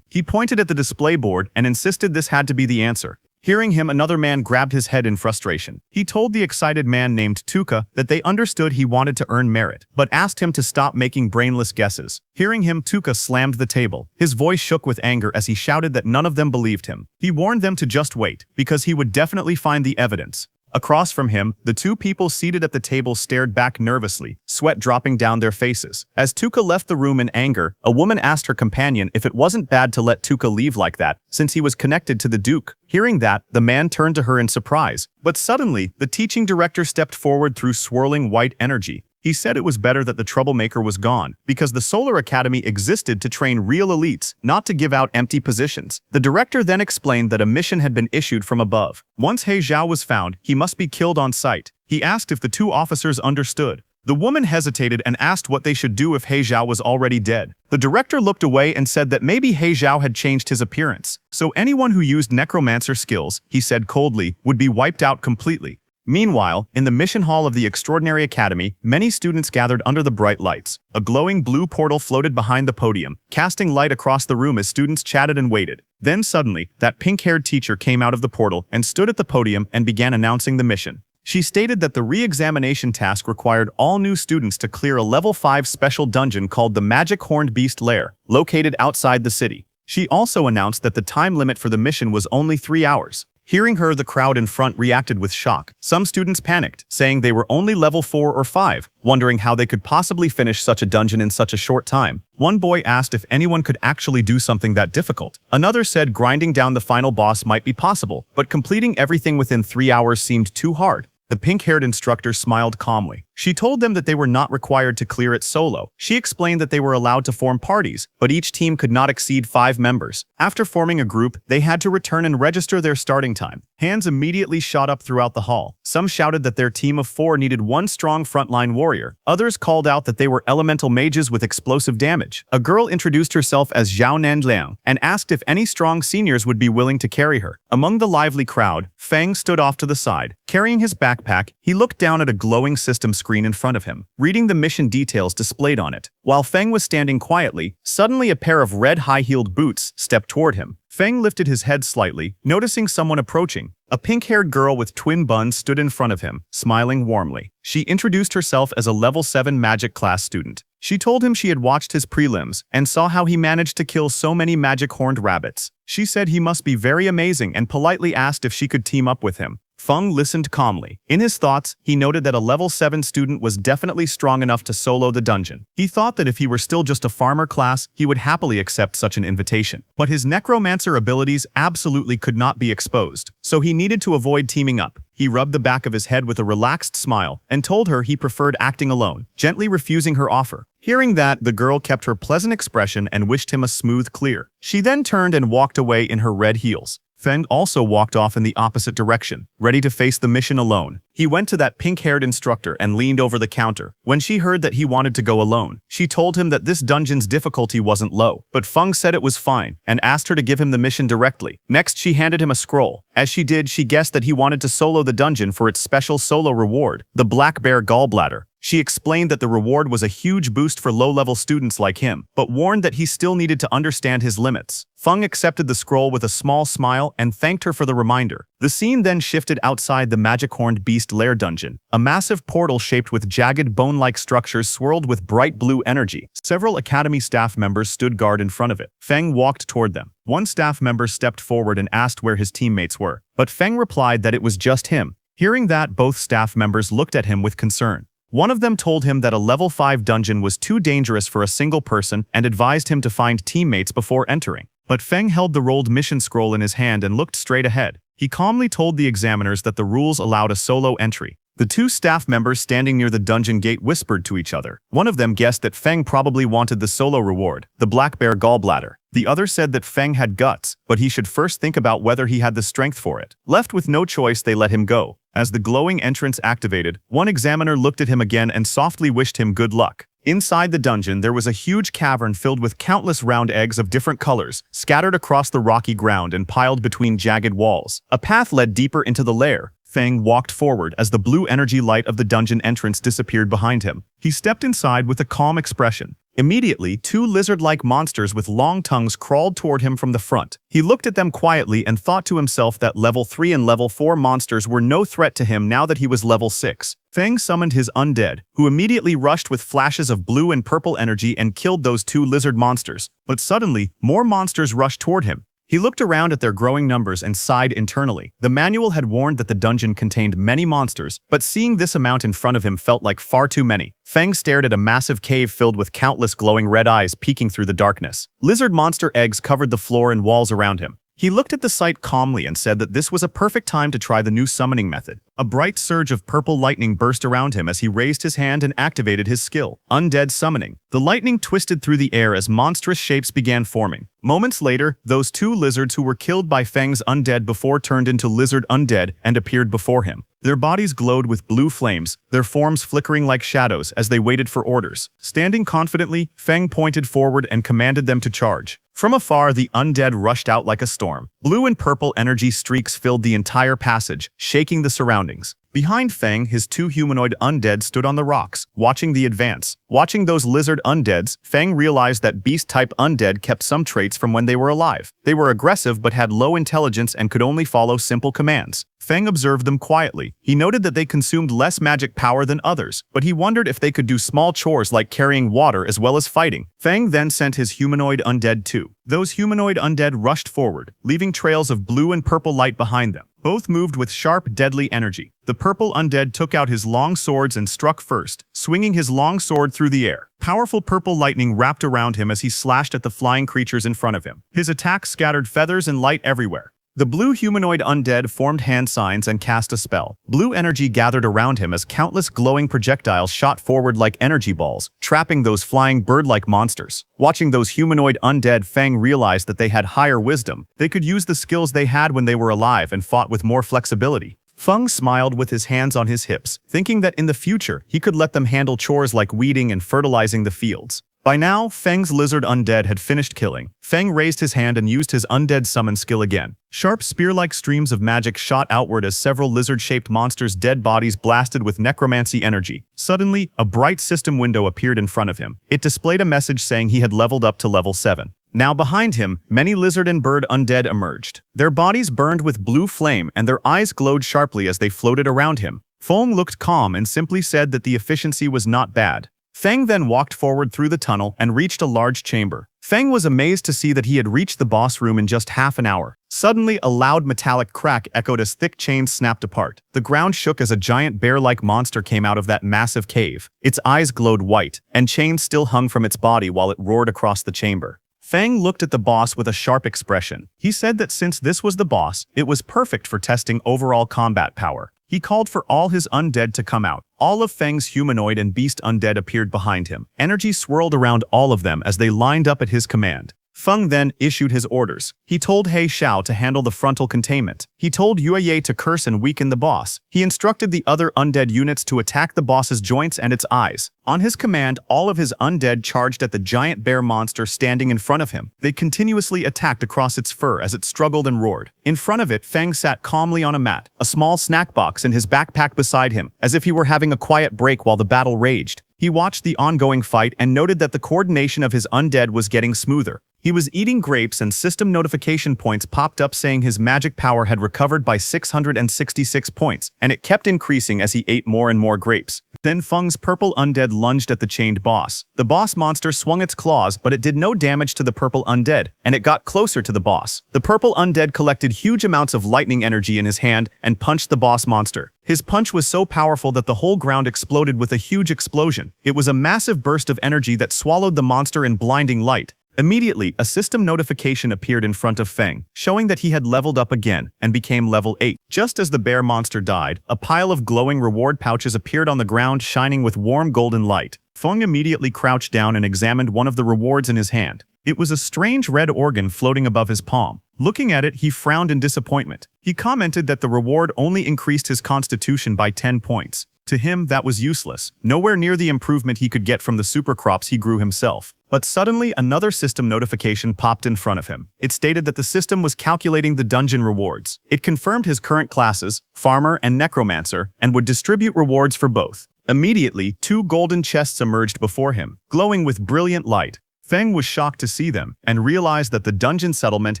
He pointed at the display board and insisted this had to be the answer. Hearing him, another man grabbed his head in frustration. He told the excited man named Tuka that they understood he wanted to earn merit, but asked him to stop making brainless guesses. Hearing him, Tuka slammed the table. His voice shook with anger as he shouted that none of them believed him. He warned them to just wait, because he would definitely find the evidence. Across from him, the two people seated at the table stared back nervously, sweat dropping down their faces. As Tuka left the room in anger, a woman asked her companion if it wasn't bad to let Tuka leave like that, since he was connected to the Duke. Hearing that, the man turned to her in surprise. But suddenly, the teaching director stepped forward through swirling white energy. He said it was better that the troublemaker was gone, because the Solar Academy existed to train real elites, not to give out empty positions. The director then explained that a mission had been issued from above. Once He Xiao was found, he must be killed on sight. He asked if the two officers understood. The woman hesitated and asked what they should do if He Xiao was already dead. The director looked away and said that maybe He Xiao had changed his appearance. So anyone who used necromancer skills, he said coldly, would be wiped out completely. Meanwhile, in the mission hall of the Extraordinary Academy, many students gathered under the bright lights. A glowing blue portal floated behind the podium, casting light across the room as students chatted and waited. Then suddenly, that pink-haired teacher came out of the portal and stood at the podium and began announcing the mission. She stated that the re-examination task required all new students to clear a level 5 special dungeon called the Magic Horned Beast Lair, located outside the city. She also announced that the time limit for the mission was only 3 hours. Hearing her, the crowd in front reacted with shock. Some students panicked, saying they were only level 4 or 5, wondering how they could possibly finish such a dungeon in such a short time. One boy asked if anyone could actually do something that difficult. Another said grinding down the final boss might be possible, but completing everything within 3 hours seemed too hard. The pink-haired instructor smiled calmly. She told them that they were not required to clear it solo. She explained that they were allowed to form parties, but each team could not exceed 5 members. After forming a group, they had to return and register their starting time. Hands immediately shot up throughout the hall. Some shouted that their team of 4 needed one strong frontline warrior. Others called out that they were elemental mages with explosive damage. A girl introduced herself as Zhao Nanliang and asked if any strong seniors would be willing to carry her. Among the lively crowd, Feng stood off to the side. Carrying his backpack, he looked down at a glowing system screen in front of him, reading the mission details displayed on it. While Feng was standing quietly, suddenly a pair of red high-heeled boots stepped toward him. Feng lifted his head slightly, noticing someone approaching. A pink-haired girl with twin buns stood in front of him, smiling warmly. She introduced herself as a level 7 magic class student. She told him she had watched his prelims and saw how he managed to kill so many magic horned rabbits. She said he must be very amazing and politely asked if she could team up with him. Feng listened calmly. In his thoughts, he noted that a level 7 student was definitely strong enough to solo the dungeon. He thought that if he were still just a farmer class, he would happily accept such an invitation. But his necromancer abilities absolutely could not be exposed, so he needed to avoid teaming up. He rubbed the back of his head with a relaxed smile and told her he preferred acting alone, gently refusing her offer. Hearing that, the girl kept her pleasant expression and wished him a smooth clear. She then turned and walked away in her red heels. Feng also walked off in the opposite direction, ready to face the mission alone. He went to that pink-haired instructor and leaned over the counter. When she heard that he wanted to go alone, she told him that this dungeon's difficulty wasn't low, but Feng said it was fine and asked her to give him the mission directly. Next, she handed him a scroll. As she did, she guessed that he wanted to solo the dungeon for its special solo reward, the Black Bear Gallbladder. She explained that the reward was a huge boost for low-level students like him, but warned that he still needed to understand his limits. Feng accepted the scroll with a small smile and thanked her for the reminder. The scene then shifted outside the magic-horned beast lair dungeon. A massive portal shaped with jagged bone-like structures swirled with bright blue energy. Several academy staff members stood guard in front of it. Feng walked toward them. One staff member stepped forward and asked where his teammates were, but Feng replied that it was just him. Hearing that, both staff members looked at him with concern. One of them told him that a level 5 dungeon was too dangerous for a single person and advised him to find teammates before entering. But Feng held the rolled mission scroll in his hand and looked straight ahead. He calmly told the examiners that the rules allowed a solo entry. The two staff members standing near the dungeon gate whispered to each other. One of them guessed that Feng probably wanted the solo reward, the Black Bear Gallbladder. The other said that Feng had guts, but he should first think about whether he had the strength for it. Left with no choice, they let him go. As the glowing entrance activated, one examiner looked at him again and softly wished him good luck. Inside the dungeon, there was a huge cavern filled with countless round eggs of different colors, scattered across the rocky ground and piled between jagged walls. A path led deeper into the lair. Feng walked forward as the blue energy light of the dungeon entrance disappeared behind him. He stepped inside with a calm expression. Immediately, two lizard-like monsters with long tongues crawled toward him from the front. He looked at them quietly and thought to himself that level 3 and level 4 monsters were no threat to him now that he was level 6. Feng summoned his Undead, who immediately rushed with flashes of blue and purple energy and killed those two lizard monsters. But suddenly, more monsters rushed toward him. He looked around at their growing numbers and sighed internally. The manual had warned that the dungeon contained many monsters, but seeing this amount in front of him felt like far too many. Feng stared at a massive cave filled with countless glowing red eyes peeking through the darkness. Lizard monster eggs covered the floor and walls around him. He looked at the sight calmly and said that this was a perfect time to try the new summoning method. A bright surge of purple lightning burst around him as he raised his hand and activated his skill, Undead Summoning. The lightning twisted through the air as monstrous shapes began forming. Moments later, those two lizards who were killed by Feng's undead before turned into lizard undead and appeared before him. Their bodies glowed with blue flames, their forms flickering like shadows as they waited for orders. Standing confidently, Feng pointed forward and commanded them to charge. From afar, the undead rushed out like a storm. Blue and purple energy streaks filled the entire passage, shaking the surroundings. Behind Feng, his two humanoid undead stood on the rocks, watching the advance. Watching those lizard undeads, Feng realized that beast-type undead kept some traits from when they were alive. They were aggressive but had low intelligence and could only follow simple commands. Feng observed them quietly. He noted that they consumed less magic power than others, but he wondered if they could do small chores like carrying water as well as fighting. Feng then sent his humanoid undead too. Those humanoid undead rushed forward, leaving trails of blue and purple light behind them. Both moved with sharp, deadly energy. The purple undead took out his long swords and struck first, swinging his long sword through the air. Powerful purple lightning wrapped around him as he slashed at the flying creatures in front of him. His attack scattered feathers and light everywhere. The blue humanoid undead formed hand signs and cast a spell. Blue energy gathered around him as countless glowing projectiles shot forward like energy balls, trapping those flying bird-like monsters. Watching those humanoid undead, Feng realized that they had higher wisdom. They could use the skills they had when they were alive and fought with more flexibility. Feng smiled with his hands on his hips, thinking that in the future he could let them handle chores like weeding and fertilizing the fields. By now, Feng's lizard undead had finished killing. Feng raised his hand and used his undead summon skill again. Sharp spear-like streams of magic shot outward as several lizard-shaped monsters' dead bodies blasted with necromancy energy. Suddenly, a bright system window appeared in front of him. It displayed a message saying he had leveled up to level 7. Now behind him, many lizard and bird undead emerged. Their bodies burned with blue flame and their eyes glowed sharply as they floated around him. Feng looked calm and simply said that the efficiency was not bad. Feng then walked forward through the tunnel and reached a large chamber. Feng was amazed to see that he had reached the boss room in just half an hour. Suddenly, a loud metallic crack echoed as thick chains snapped apart. The ground shook as a giant bear-like monster came out of that massive cave. Its eyes glowed white, and chains still hung from its body while it roared across the chamber. Feng looked at the boss with a sharp expression. He said that since this was the boss, it was perfect for testing overall combat power. He called for all his undead to come out. All of Feng's humanoid and beast undead appeared behind him. Energy swirled around all of them as they lined up at his command. Feng then issued his orders. He told He Xiao to handle the frontal containment. He told Yue to curse and weaken the boss. He instructed the other undead units to attack the boss's joints and its eyes. On his command, all of his undead charged at the giant bear monster standing in front of him. They continuously attacked across its fur as it struggled and roared. In front of it, Feng sat calmly on a mat, a small snack box in his backpack beside him, as if he were having a quiet break while the battle raged. He watched the ongoing fight and noted that the coordination of his undead was getting smoother. He was eating grapes and system notification points popped up saying his magic power had recovered by 666 points, and it kept increasing as he ate more and more grapes. Then Feng's purple undead lunged at the chained boss. The boss monster swung its claws, but it did no damage to the purple undead, and it got closer to the boss. The purple undead collected huge amounts of lightning energy in his hand and punched the boss monster. His punch was so powerful that the whole ground exploded with a huge explosion. It was a massive burst of energy that swallowed the monster in blinding light. Immediately, a system notification appeared in front of Feng, showing that he had leveled up again and became level 8. Just as the bear monster died, a pile of glowing reward pouches appeared on the ground shining with warm golden light. Feng immediately crouched down and examined one of the rewards in his hand. It was a strange red organ floating above his palm. Looking at it, he frowned in disappointment. He commented that the reward only increased his constitution by 10 points. To him, that was useless, nowhere near the improvement he could get from the supercrops he grew himself. But suddenly, another system notification popped in front of him. It stated that the system was calculating the dungeon rewards. It confirmed his current classes, Farmer and Necromancer, and would distribute rewards for both. Immediately, 2 golden chests emerged before him, glowing with brilliant light. Feng was shocked to see them, and realized that the dungeon settlement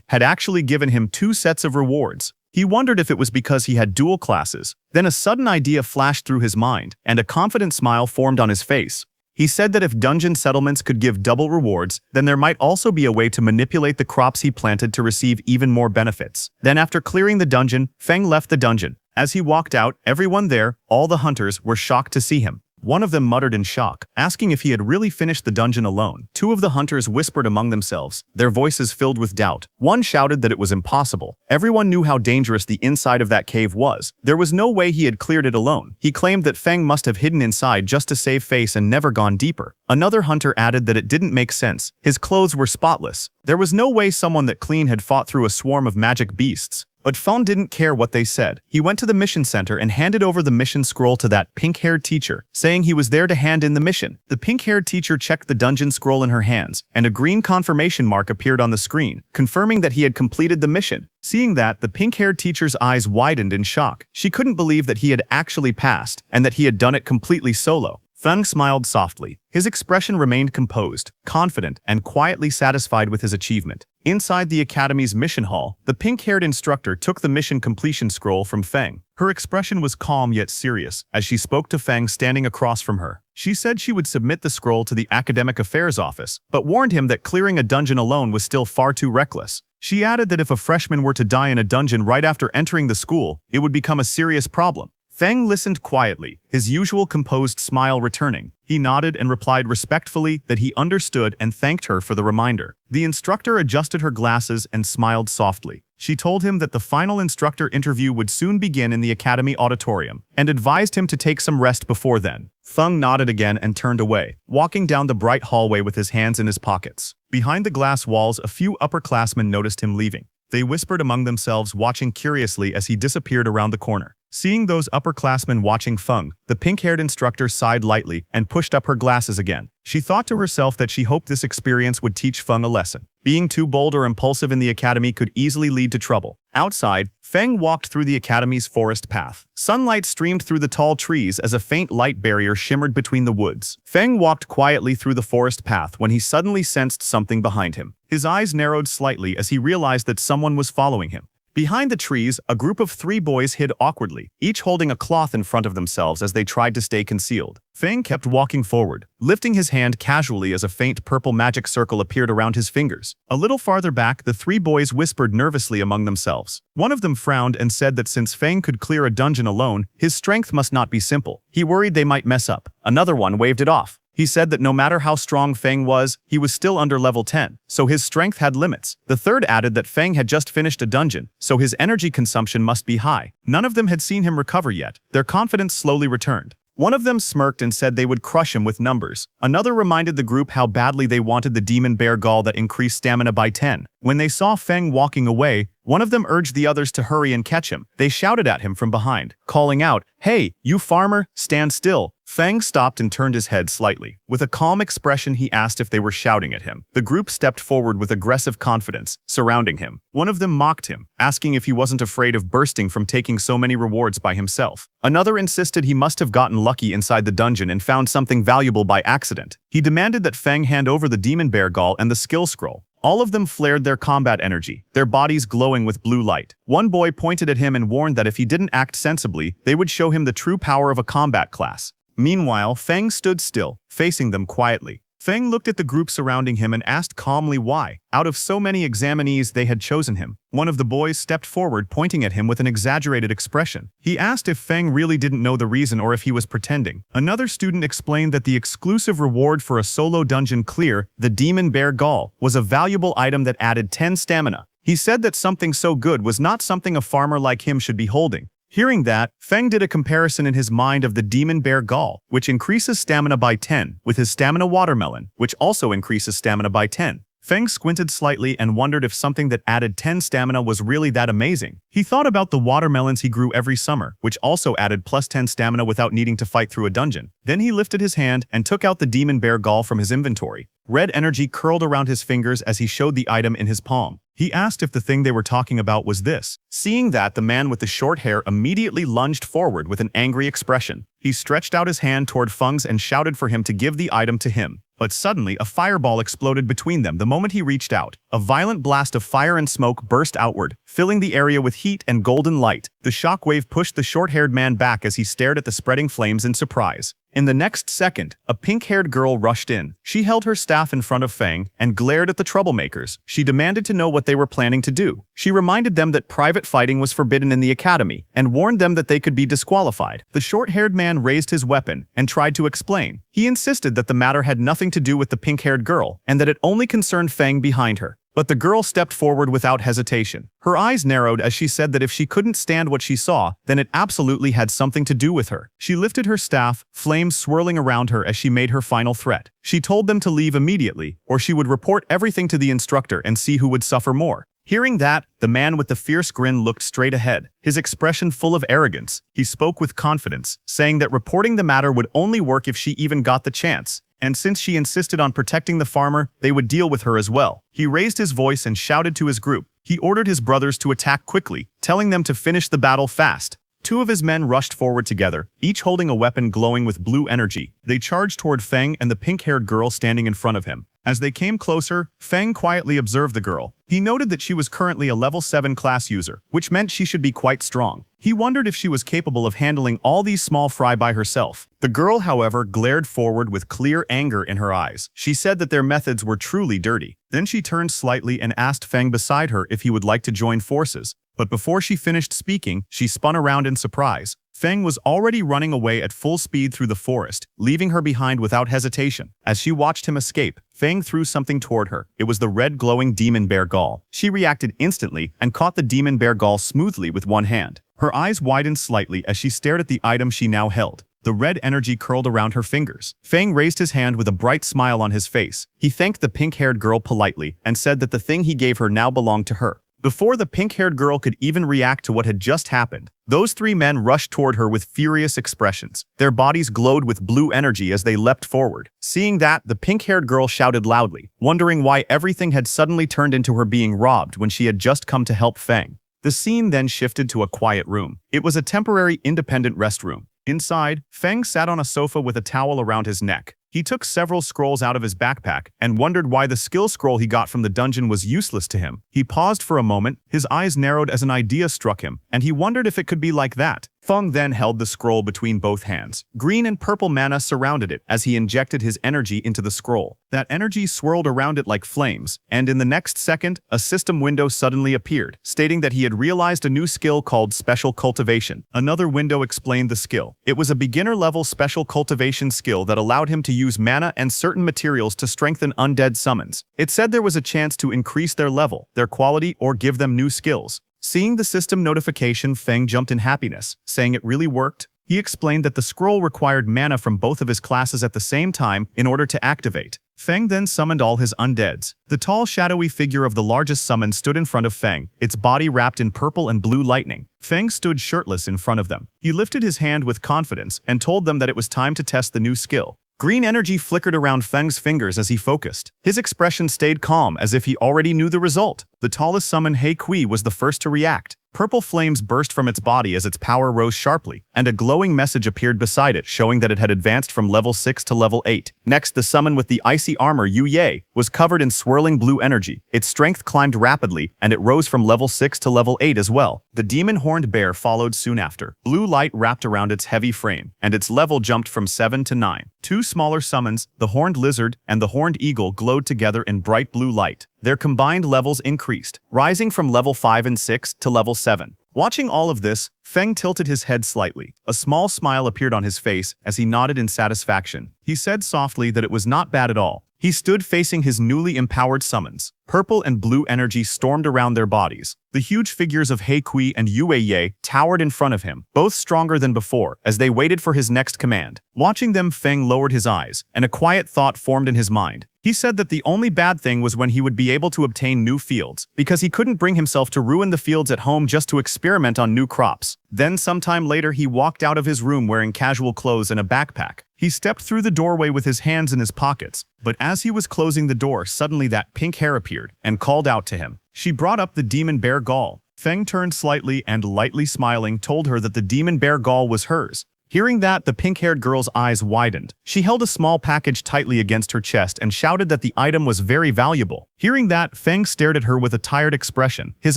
had actually given him 2 sets of rewards. He wondered if it was because he had dual classes. Then a sudden idea flashed through his mind, and a confident smile formed on his face. He said that if dungeon settlements could give double rewards, then there might also be a way to manipulate the crops he planted to receive even more benefits. Then after clearing the dungeon, Feng left the dungeon. As he walked out, everyone there, all the hunters, were shocked to see him. One of them muttered in shock, asking if he had really finished the dungeon alone. 2 of the hunters whispered among themselves, their voices filled with doubt. One shouted that it was impossible. Everyone knew how dangerous the inside of that cave was. There was no way he had cleared it alone. He claimed that Feng must have hidden inside just to save face and never gone deeper. Another hunter added that it didn't make sense. His clothes were spotless. There was no way someone that clean had fought through a swarm of magic beasts. But Feng didn't care what they said. He went to the mission center and handed over the mission scroll to that pink-haired teacher, saying he was there to hand in the mission. The pink-haired teacher checked the dungeon scroll in her hands, and a green confirmation mark appeared on the screen, confirming that he had completed the mission. Seeing that, the pink-haired teacher's eyes widened in shock. She couldn't believe that he had actually passed, and that he had done it completely solo. Feng smiled softly. His expression remained composed, confident, and quietly satisfied with his achievement. Inside the academy's mission hall, the pink-haired instructor took the mission completion scroll from Feng. Her expression was calm yet serious, as she spoke to Feng standing across from her. She said she would submit the scroll to the academic affairs office, but warned him that clearing a dungeon alone was still far too reckless. She added that if a freshman were to die in a dungeon right after entering the school, it would become a serious problem. Feng listened quietly, his usual composed smile returning. He nodded and replied respectfully that he understood and thanked her for the reminder. The instructor adjusted her glasses and smiled softly. She told him that the final instructor interview would soon begin in the academy auditorium, and advised him to take some rest before then. Feng nodded again and turned away, walking down the bright hallway with his hands in his pockets. Behind the glass walls, a few upperclassmen noticed him leaving. They whispered among themselves, watching curiously as he disappeared around the corner. Seeing those upperclassmen watching Feng, the pink-haired instructor sighed lightly and pushed up her glasses again. She thought to herself that she hoped this experience would teach Feng a lesson. Being too bold or impulsive in the academy could easily lead to trouble. Outside, Feng walked through the academy's forest path. Sunlight streamed through the tall trees as a faint light barrier shimmered between the woods. Feng walked quietly through the forest path when he suddenly sensed something behind him. His eyes narrowed slightly as he realized that someone was following him. Behind the trees, a group of 3 boys hid awkwardly, each holding a cloth in front of themselves as they tried to stay concealed. Feng kept walking forward, lifting his hand casually as a faint purple magic circle appeared around his fingers. A little farther back, the 3 boys whispered nervously among themselves. One of them frowned and said that since Feng could clear a dungeon alone, his strength must not be simple. He worried they might mess up. Another one waved it off. He said that no matter how strong Feng was, he was still under level 10, so his strength had limits. The third added that Feng had just finished a dungeon, so his energy consumption must be high. None of them had seen him recover yet. Their confidence slowly returned. One of them smirked and said they would crush him with numbers. Another reminded the group how badly they wanted the demon bear gall that increased stamina by 10. When they saw Feng walking away, one of them urged the others to hurry and catch him. They shouted at him from behind, calling out, "Hey, you farmer, stand still." Feng stopped and turned his head slightly. With a calm expression, he asked if they were shouting at him. The group stepped forward with aggressive confidence, surrounding him. One of them mocked him, asking if he wasn't afraid of bursting from taking so many rewards by himself. Another insisted he must have gotten lucky inside the dungeon and found something valuable by accident. He demanded that Feng hand over the demon bear gall and the skill scroll. All of them flared their combat energy, their bodies glowing with blue light. One boy pointed at him and warned that if he didn't act sensibly, they would show him the true power of a combat class. Meanwhile, Feng stood still, facing them quietly. Feng looked at the group surrounding him and asked calmly why. Out of so many examinees, they had chosen him. One of the boys stepped forward, pointing at him with an exaggerated expression. He asked if Feng really didn't know the reason or if he was pretending. Another student explained that the exclusive reward for a solo dungeon clear, the Demon Bear Gall, was a valuable item that added 10 stamina. He said that something so good was not something a farmer like him should be holding. Hearing that, Feng did a comparison in his mind of the Demon Bear Gall, which increases stamina by 10, with his Stamina Watermelon, which also increases stamina by 10. Feng squinted slightly and wondered if something that added 10 stamina was really that amazing. He thought about the watermelons he grew every summer, which also added plus 10 stamina without needing to fight through a dungeon. Then he lifted his hand and took out the Demon Bear Gall from his inventory. Red energy curled around his fingers as he showed the item in his palm. He asked if the thing they were talking about was this. Seeing that, the man with the short hair immediately lunged forward with an angry expression. He stretched out his hand toward Feng's and shouted for him to give the item to him. But suddenly, a fireball exploded between them the moment he reached out. A violent blast of fire and smoke burst outward, filling the area with heat and golden light. The shockwave pushed the short-haired man back as he stared at the spreading flames in surprise. In the next second, a pink-haired girl rushed in. She held her staff in front of Feng and glared at the troublemakers. She demanded to know what they were planning to do. She reminded them that private fighting was forbidden in the academy and warned them that they could be disqualified. The short-haired man raised his weapon and tried to explain. He insisted that the matter had nothing to do with the pink-haired girl and that it only concerned Feng behind her. But the girl stepped forward without hesitation. Her eyes narrowed as she said that if she couldn't stand what she saw, then it absolutely had something to do with her. She lifted her staff, flames swirling around her as she made her final threat. She told them to leave immediately, or she would report everything to the instructor and see who would suffer more. Hearing that, the man with the fierce grin looked straight ahead, his expression full of arrogance. He spoke with confidence, saying that reporting the matter would only work if she even got the chance. And since she insisted on protecting the farmer, they would deal with her as well. He raised his voice and shouted to his group. He ordered his brothers to attack quickly, telling them to finish the battle fast. Two of his men rushed forward together, each holding a weapon glowing with blue energy. They charged toward Feng and the pink-haired girl standing in front of him. As they came closer, Feng quietly observed the girl. He noted that she was currently a level 7 class user, which meant she should be quite strong. He wondered if she was capable of handling all these small fry by herself. The girl, however, glared forward with clear anger in her eyes. She said that their methods were truly dirty. Then she turned slightly and asked Feng beside her if he would like to join forces. But before she finished speaking, she spun around in surprise. Feng was already running away at full speed through the forest, leaving her behind without hesitation. As she watched him escape, Feng threw something toward her. It was the red glowing Demon Bear Gall. She reacted instantly and caught the Demon Bear Gall smoothly with one hand. Her eyes widened slightly as she stared at the item she now held. The red energy curled around her fingers. Feng raised his hand with a bright smile on his face. He thanked the pink-haired girl politely and said that the thing he gave her now belonged to her. Before the pink-haired girl could even react to what had just happened, those three men rushed toward her with furious expressions. Their bodies glowed with blue energy as they leapt forward. Seeing that, the pink-haired girl shouted loudly, wondering why everything had suddenly turned into her being robbed when she had just come to help Feng. The scene then shifted to a quiet room. It was a temporary independent restroom. Inside, Feng sat on a sofa with a towel around his neck. He took several scrolls out of his backpack and wondered why the skill scroll he got from the dungeon was useless to him. He paused for a moment, his eyes narrowed as an idea struck him, and he wondered if it could be like that. Feng then held the scroll between both hands. Green and purple mana surrounded it as he injected his energy into the scroll. That energy swirled around it like flames, and in the next second, a system window suddenly appeared, stating that he had realized a new skill called Special Cultivation. Another window explained the skill. It was a beginner-level Special Cultivation skill that allowed him to use mana and certain materials to strengthen undead summons. It said there was a chance to increase their level, their quality, or give them new skills. Seeing the system notification, Feng jumped in happiness, saying it really worked. He explained that the scroll required mana from both of his classes at the same time in order to activate. Feng then summoned all his undeads. The tall, shadowy figure of the largest summon stood in front of Feng, its body wrapped in purple and blue lightning. Feng stood shirtless in front of them. He lifted his hand with confidence and told them that it was time to test the new skill. Green energy flickered around Feng's fingers as he focused. His expression stayed calm as if he already knew the result. The tallest summon, He Kui, was the first to react. Purple flames burst from its body as its power rose sharply, and a glowing message appeared beside it showing that it had advanced from level 6 to level 8. Next, the summon with the icy armor, Yu Ye, was covered in swirling blue energy. Its strength climbed rapidly, and it rose from level 6 to level 8 as well. The demon horned bear followed soon after. Blue light wrapped around its heavy frame, and its level jumped from 7 to 9. Two smaller summons, the horned lizard and the horned eagle, glowed together in bright blue light. Their combined levels increased, rising from level 5 and 6 to level 7. Watching all of this, Feng tilted his head slightly. A small smile appeared on his face as he nodded in satisfaction. He said softly that it was not bad at all. He stood facing his newly empowered summons. Purple and blue energy stormed around their bodies. The huge figures of He Kui and Yue Ye towered in front of him, both stronger than before, as they waited for his next command. Watching them, Feng lowered his eyes, and a quiet thought formed in his mind. He said that the only bad thing was when he would be able to obtain new fields, because he couldn't bring himself to ruin the fields at home just to experiment on new crops. Then sometime later he walked out of his room wearing casual clothes and a backpack. He stepped through the doorway with his hands in his pockets, but as he was closing the door, suddenly that pink hair appeared and called out to him. She brought up the demon bear gall. Feng turned slightly and, lightly smiling, told her that the demon bear gall was hers. Hearing that, the pink-haired girl's eyes widened. She held a small package tightly against her chest and shouted that the item was very valuable. Hearing that, Feng stared at her with a tired expression, his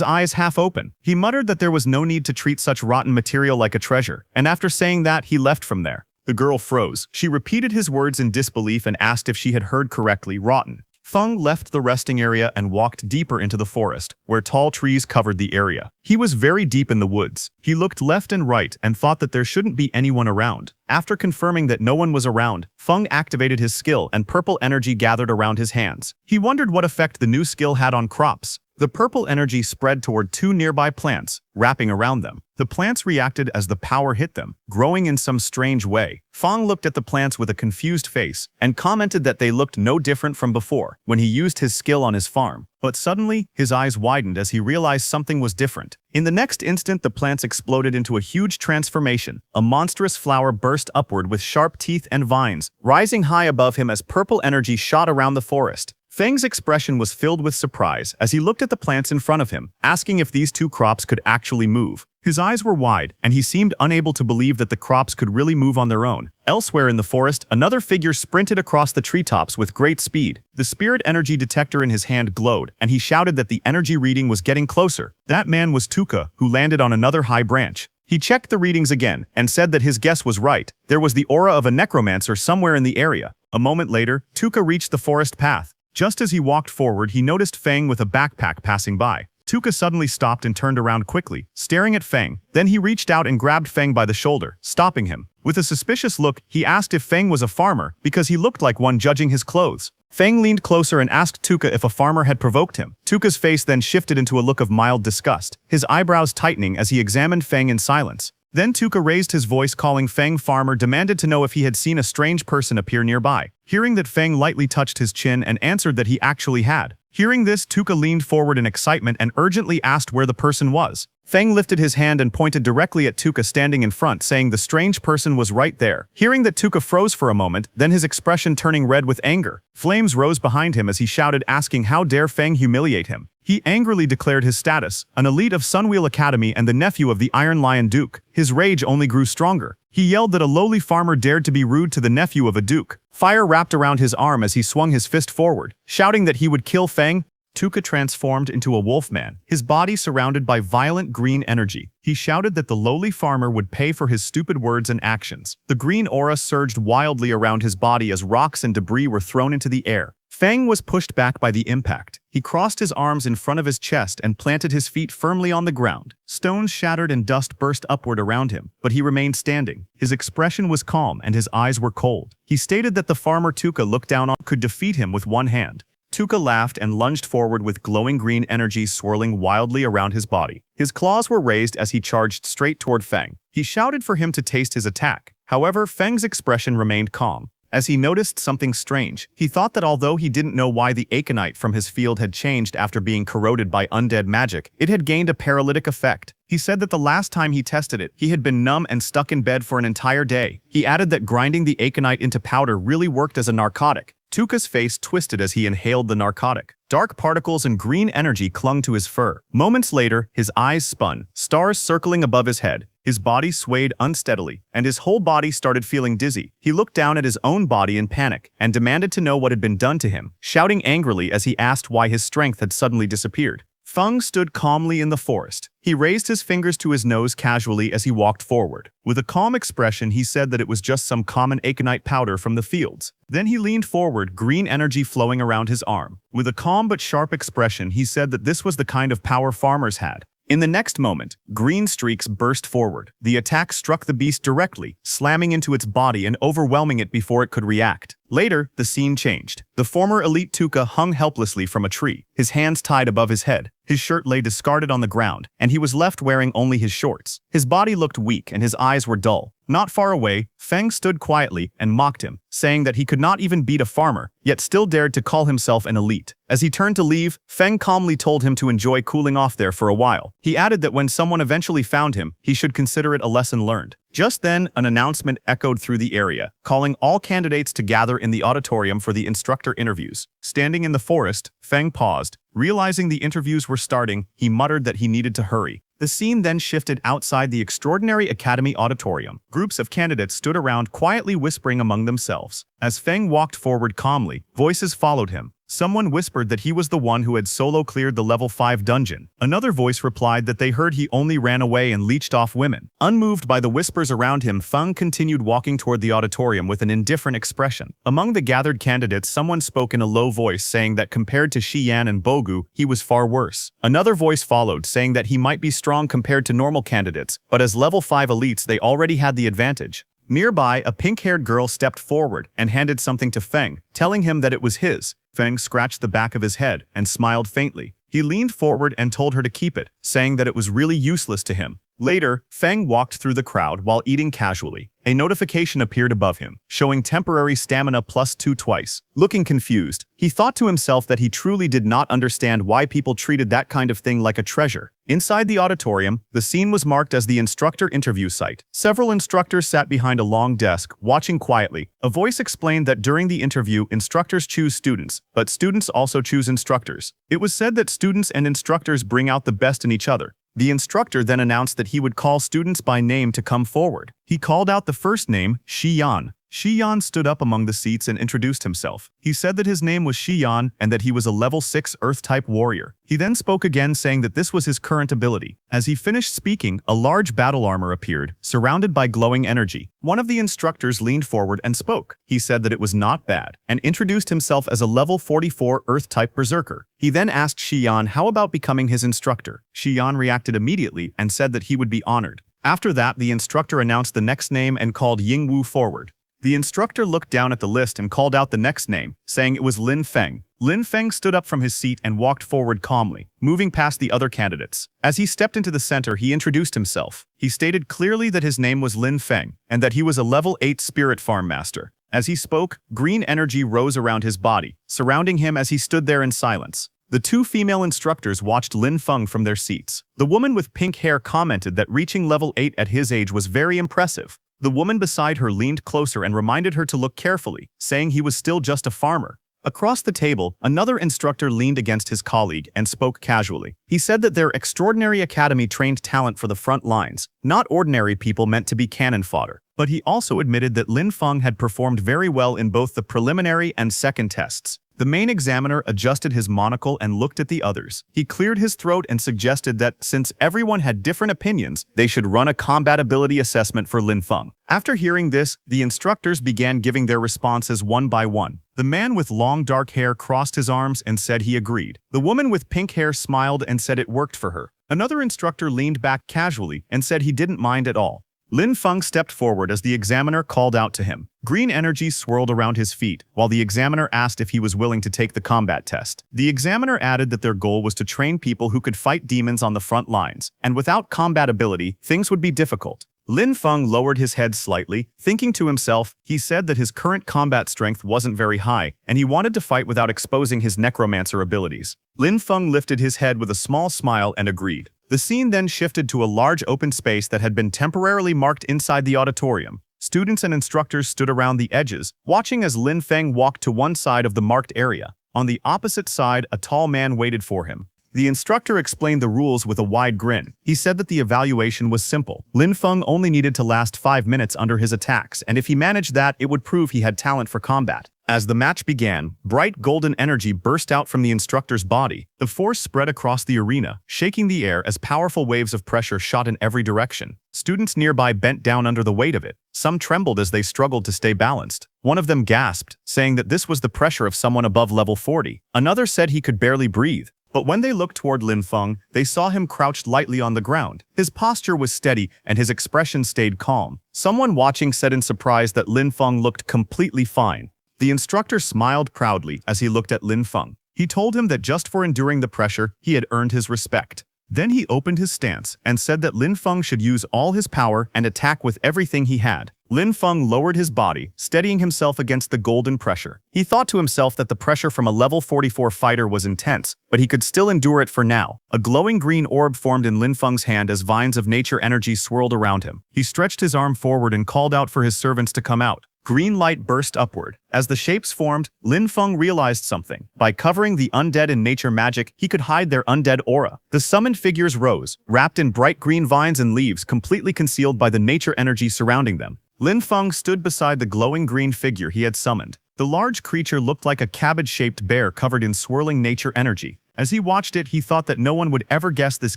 eyes half open. He muttered that there was no need to treat such rotten material like a treasure, and after saying that, he left from there. The girl froze. She repeated his words in disbelief and asked if she had heard correctly. Rotten. Feng left the resting area and walked deeper into the forest, where tall trees covered the area. He was very deep in the woods. He looked left and right and thought that there shouldn't be anyone around. After confirming that no one was around, Feng activated his skill and purple energy gathered around his hands. He wondered what effect the new skill had on crops. The purple energy spread toward two nearby plants, wrapping around them. The plants reacted as the power hit them, growing in some strange way. Feng looked at the plants with a confused face and commented that they looked no different from before when he used his skill on his farm. But suddenly, his eyes widened as he realized something was different. In the next instant, the plants exploded into a huge transformation. A monstrous flower burst upward with sharp teeth and vines, rising high above him as purple energy shot around the forest. Feng's expression was filled with surprise as he looked at the plants in front of him, asking if these two crops could actually move. His eyes were wide, and he seemed unable to believe that the crops could really move on their own. Elsewhere in the forest, another figure sprinted across the treetops with great speed. The spirit energy detector in his hand glowed, and he shouted that the energy reading was getting closer. That man was Tuka, who landed on another high branch. He checked the readings again and said that his guess was right. There was the aura of a necromancer somewhere in the area. A moment later, Tuka reached the forest path. Just as he walked forward, he noticed Feng with a backpack passing by. Tuka suddenly stopped and turned around quickly, staring at Feng. Then he reached out and grabbed Feng by the shoulder, stopping him. With a suspicious look, he asked if Feng was a farmer, because he looked like one judging his clothes. Feng leaned closer and asked Tuka if a farmer had provoked him. Tuka's face then shifted into a look of mild disgust, his eyebrows tightening as he examined Feng in silence. Then Tuka raised his voice, calling Feng farmer, demanded to know if he had seen a strange person appear nearby. Hearing that, Feng lightly touched his chin and answered that he actually had. Hearing this, Tuka leaned forward in excitement and urgently asked where the person was. Feng lifted his hand and pointed directly at Tuka standing in front, saying the strange person was right there. Hearing that, Tuka froze for a moment, then his expression turning red with anger. Flames rose behind him as he shouted, asking how dare Feng humiliate him. He angrily declared his status, an elite of Sunwheel Academy and the nephew of the Iron Lion Duke. His rage only grew stronger. He yelled that a lowly farmer dared to be rude to the nephew of a duke. Fire wrapped around his arm as he swung his fist forward, shouting that he would kill Feng. Tuka transformed into a wolfman, his body surrounded by violent green energy. He shouted that the lowly farmer would pay for his stupid words and actions. The green aura surged wildly around his body as rocks and debris were thrown into the air. Feng was pushed back by the impact. He crossed his arms in front of his chest and planted his feet firmly on the ground. Stones shattered and dust burst upward around him, but he remained standing. His expression was calm and his eyes were cold. He stated that the farmer Tuka looked down on could defeat him with one hand. Tuka laughed and lunged forward with glowing green energy swirling wildly around his body. His claws were raised as he charged straight toward Feng. He shouted for him to taste his attack. However, Feng's expression remained calm. As he noticed something strange, he thought that although he didn't know why the aconite from his field had changed after being corroded by undead magic, it had gained a paralytic effect. He said that the last time he tested it, he had been numb and stuck in bed for an entire day. He added that grinding the aconite into powder really worked as a narcotic. Tuka's face twisted as he inhaled the narcotic. Dark particles and green energy clung to his fur. Moments later, his eyes spun, stars circling above his head. His body swayed unsteadily, and his whole body started feeling dizzy. He looked down at his own body in panic, and demanded to know what had been done to him, shouting angrily as he asked why his strength had suddenly disappeared. Feng stood calmly in the forest. He raised his fingers to his nose casually as he walked forward. With a calm expression, he said that it was just some common aconite powder from the fields. Then he leaned forward, green energy flowing around his arm. With a calm but sharp expression, he said that this was the kind of power farmers had. In the next moment, green streaks burst forward. The attack struck the beast directly, slamming into its body and overwhelming it before it could react. Later, the scene changed. The former elite Tuka hung helplessly from a tree, his hands tied above his head. His shirt lay discarded on the ground, and he was left wearing only his shorts. His body looked weak and his eyes were dull. Not far away, Feng stood quietly and mocked him, saying that he could not even beat a farmer, yet still dared to call himself an elite. As he turned to leave, Feng calmly told him to enjoy cooling off there for a while. He added that when someone eventually found him, he should consider it a lesson learned. Just then, an announcement echoed through the area, calling all candidates to gather in the auditorium for the instructor interviews. Standing in the forest, Feng paused. Realizing the interviews were starting, he muttered that he needed to hurry. The scene then shifted outside the Extraordinary Academy auditorium. Groups of candidates stood around quietly whispering among themselves. As Feng walked forward calmly, voices followed him. Someone whispered that he was the one who had solo cleared the level 5 dungeon. Another voice replied that they heard he only ran away and leeched off women. Unmoved by the whispers around him, Feng continued walking toward the auditorium with an indifferent expression. Among the gathered candidates, someone spoke in a low voice saying that compared to Shiyan and Bogu, he was far worse. Another voice followed saying that he might be strong compared to normal candidates, but as level 5 elites they already had the advantage. Nearby, a pink-haired girl stepped forward and handed something to Feng, telling him that it was his. Feng scratched the back of his head and smiled faintly. He leaned forward and told her to keep it, saying that it was really useless to him. Later, Feng walked through the crowd while eating casually. A notification appeared above him, showing temporary stamina +2 twice. Looking confused, he thought to himself that he truly did not understand why people treated that kind of thing like a treasure. Inside the auditorium, the scene was marked as the instructor interview site. Several instructors sat behind a long desk, watching quietly. A voice explained that during the interview, instructors choose students, but students also choose instructors. It was said that students and instructors bring out the best in each other. The instructor then announced that he would call students by name to come forward. He called out the first name, Shiyan. Shiyan stood up among the seats and introduced himself. He said that his name was Shiyan and that he was a level 6 Earth-type warrior. He then spoke again saying that this was his current ability. As he finished speaking, a large battle armor appeared, surrounded by glowing energy. One of the instructors leaned forward and spoke. He said that it was not bad, and introduced himself as a level 44 Earth-type berserker. He then asked Shiyan how about becoming his instructor. Shiyan reacted immediately and said that he would be honored. After that, the instructor announced the next name and called Yingwu forward. The instructor looked down at the list and called out the next name, saying it was Lin Feng. Lin Feng stood up from his seat and walked forward calmly, moving past the other candidates. As he stepped into the center, he introduced himself. He stated clearly that his name was Lin Feng, and that he was a level 8 spirit farm master. As he spoke, green energy rose around his body, surrounding him as he stood there in silence. The two female instructors watched Lin Feng from their seats. The woman with pink hair commented that reaching level 8 at his age was very impressive. The woman beside her leaned closer and reminded her to look carefully, saying he was still just a farmer. Across the table, another instructor leaned against his colleague and spoke casually. He said that their extraordinary academy trained talent for the front lines, not ordinary people meant to be cannon fodder. But he also admitted that Lin Feng had performed very well in both the preliminary and second tests. The main examiner adjusted his monocle and looked at the others. He cleared his throat and suggested that, since everyone had different opinions, they should run a combatability assessment for Lin Feng. After hearing this, the instructors began giving their responses one by one. The man with long dark hair crossed his arms and said he agreed. The woman with pink hair smiled and said it worked for her. Another instructor leaned back casually and said he didn't mind at all. Lin Feng stepped forward as the examiner called out to him. Green energy swirled around his feet, while the examiner asked if he was willing to take the combat test. The examiner added that their goal was to train people who could fight demons on the front lines, and without combat ability, things would be difficult. Lin Feng lowered his head slightly, thinking to himself. He said that his current combat strength wasn't very high, and he wanted to fight without exposing his necromancer abilities. Lin Feng lifted his head with a small smile and agreed. The scene then shifted to a large open space that had been temporarily marked inside the auditorium. Students and instructors stood around the edges, watching as Lin Feng walked to one side of the marked area. On the opposite side, a tall man waited for him. The instructor explained the rules with a wide grin. He said that the evaluation was simple. Lin Feng only needed to last 5 minutes under his attacks, and if he managed that, it would prove he had talent for combat. As the match began, bright golden energy burst out from the instructor's body. The force spread across the arena, shaking the air as powerful waves of pressure shot in every direction. Students nearby bent down under the weight of it. Some trembled as they struggled to stay balanced. One of them gasped, saying that this was the pressure of someone above level 40. Another said he could barely breathe. But when they looked toward Lin Feng, they saw him crouched lightly on the ground. His posture was steady and his expression stayed calm. Someone watching said in surprise that Lin Feng looked completely fine. The instructor smiled proudly as he looked at Lin Feng. He told him that just for enduring the pressure, he had earned his respect. Then he opened his stance and said that Lin Feng should use all his power and attack with everything he had. Lin Feng lowered his body, steadying himself against the golden pressure. He thought to himself that the pressure from a level 44 fighter was intense, but he could still endure it for now. A glowing green orb formed in Lin Feng's hand as vines of nature energy swirled around him. He stretched his arm forward and called out for his servants to come out. Green light burst upward. As the shapes formed, Lin Feng realized something. By covering the undead in nature magic, he could hide their undead aura. The summoned figures rose, wrapped in bright green vines and leaves completely concealed by the nature energy surrounding them. Lin Feng stood beside the glowing green figure he had summoned. The large creature looked like a cabbage-shaped bear covered in swirling nature energy. As he watched it, he thought that no one would ever guess this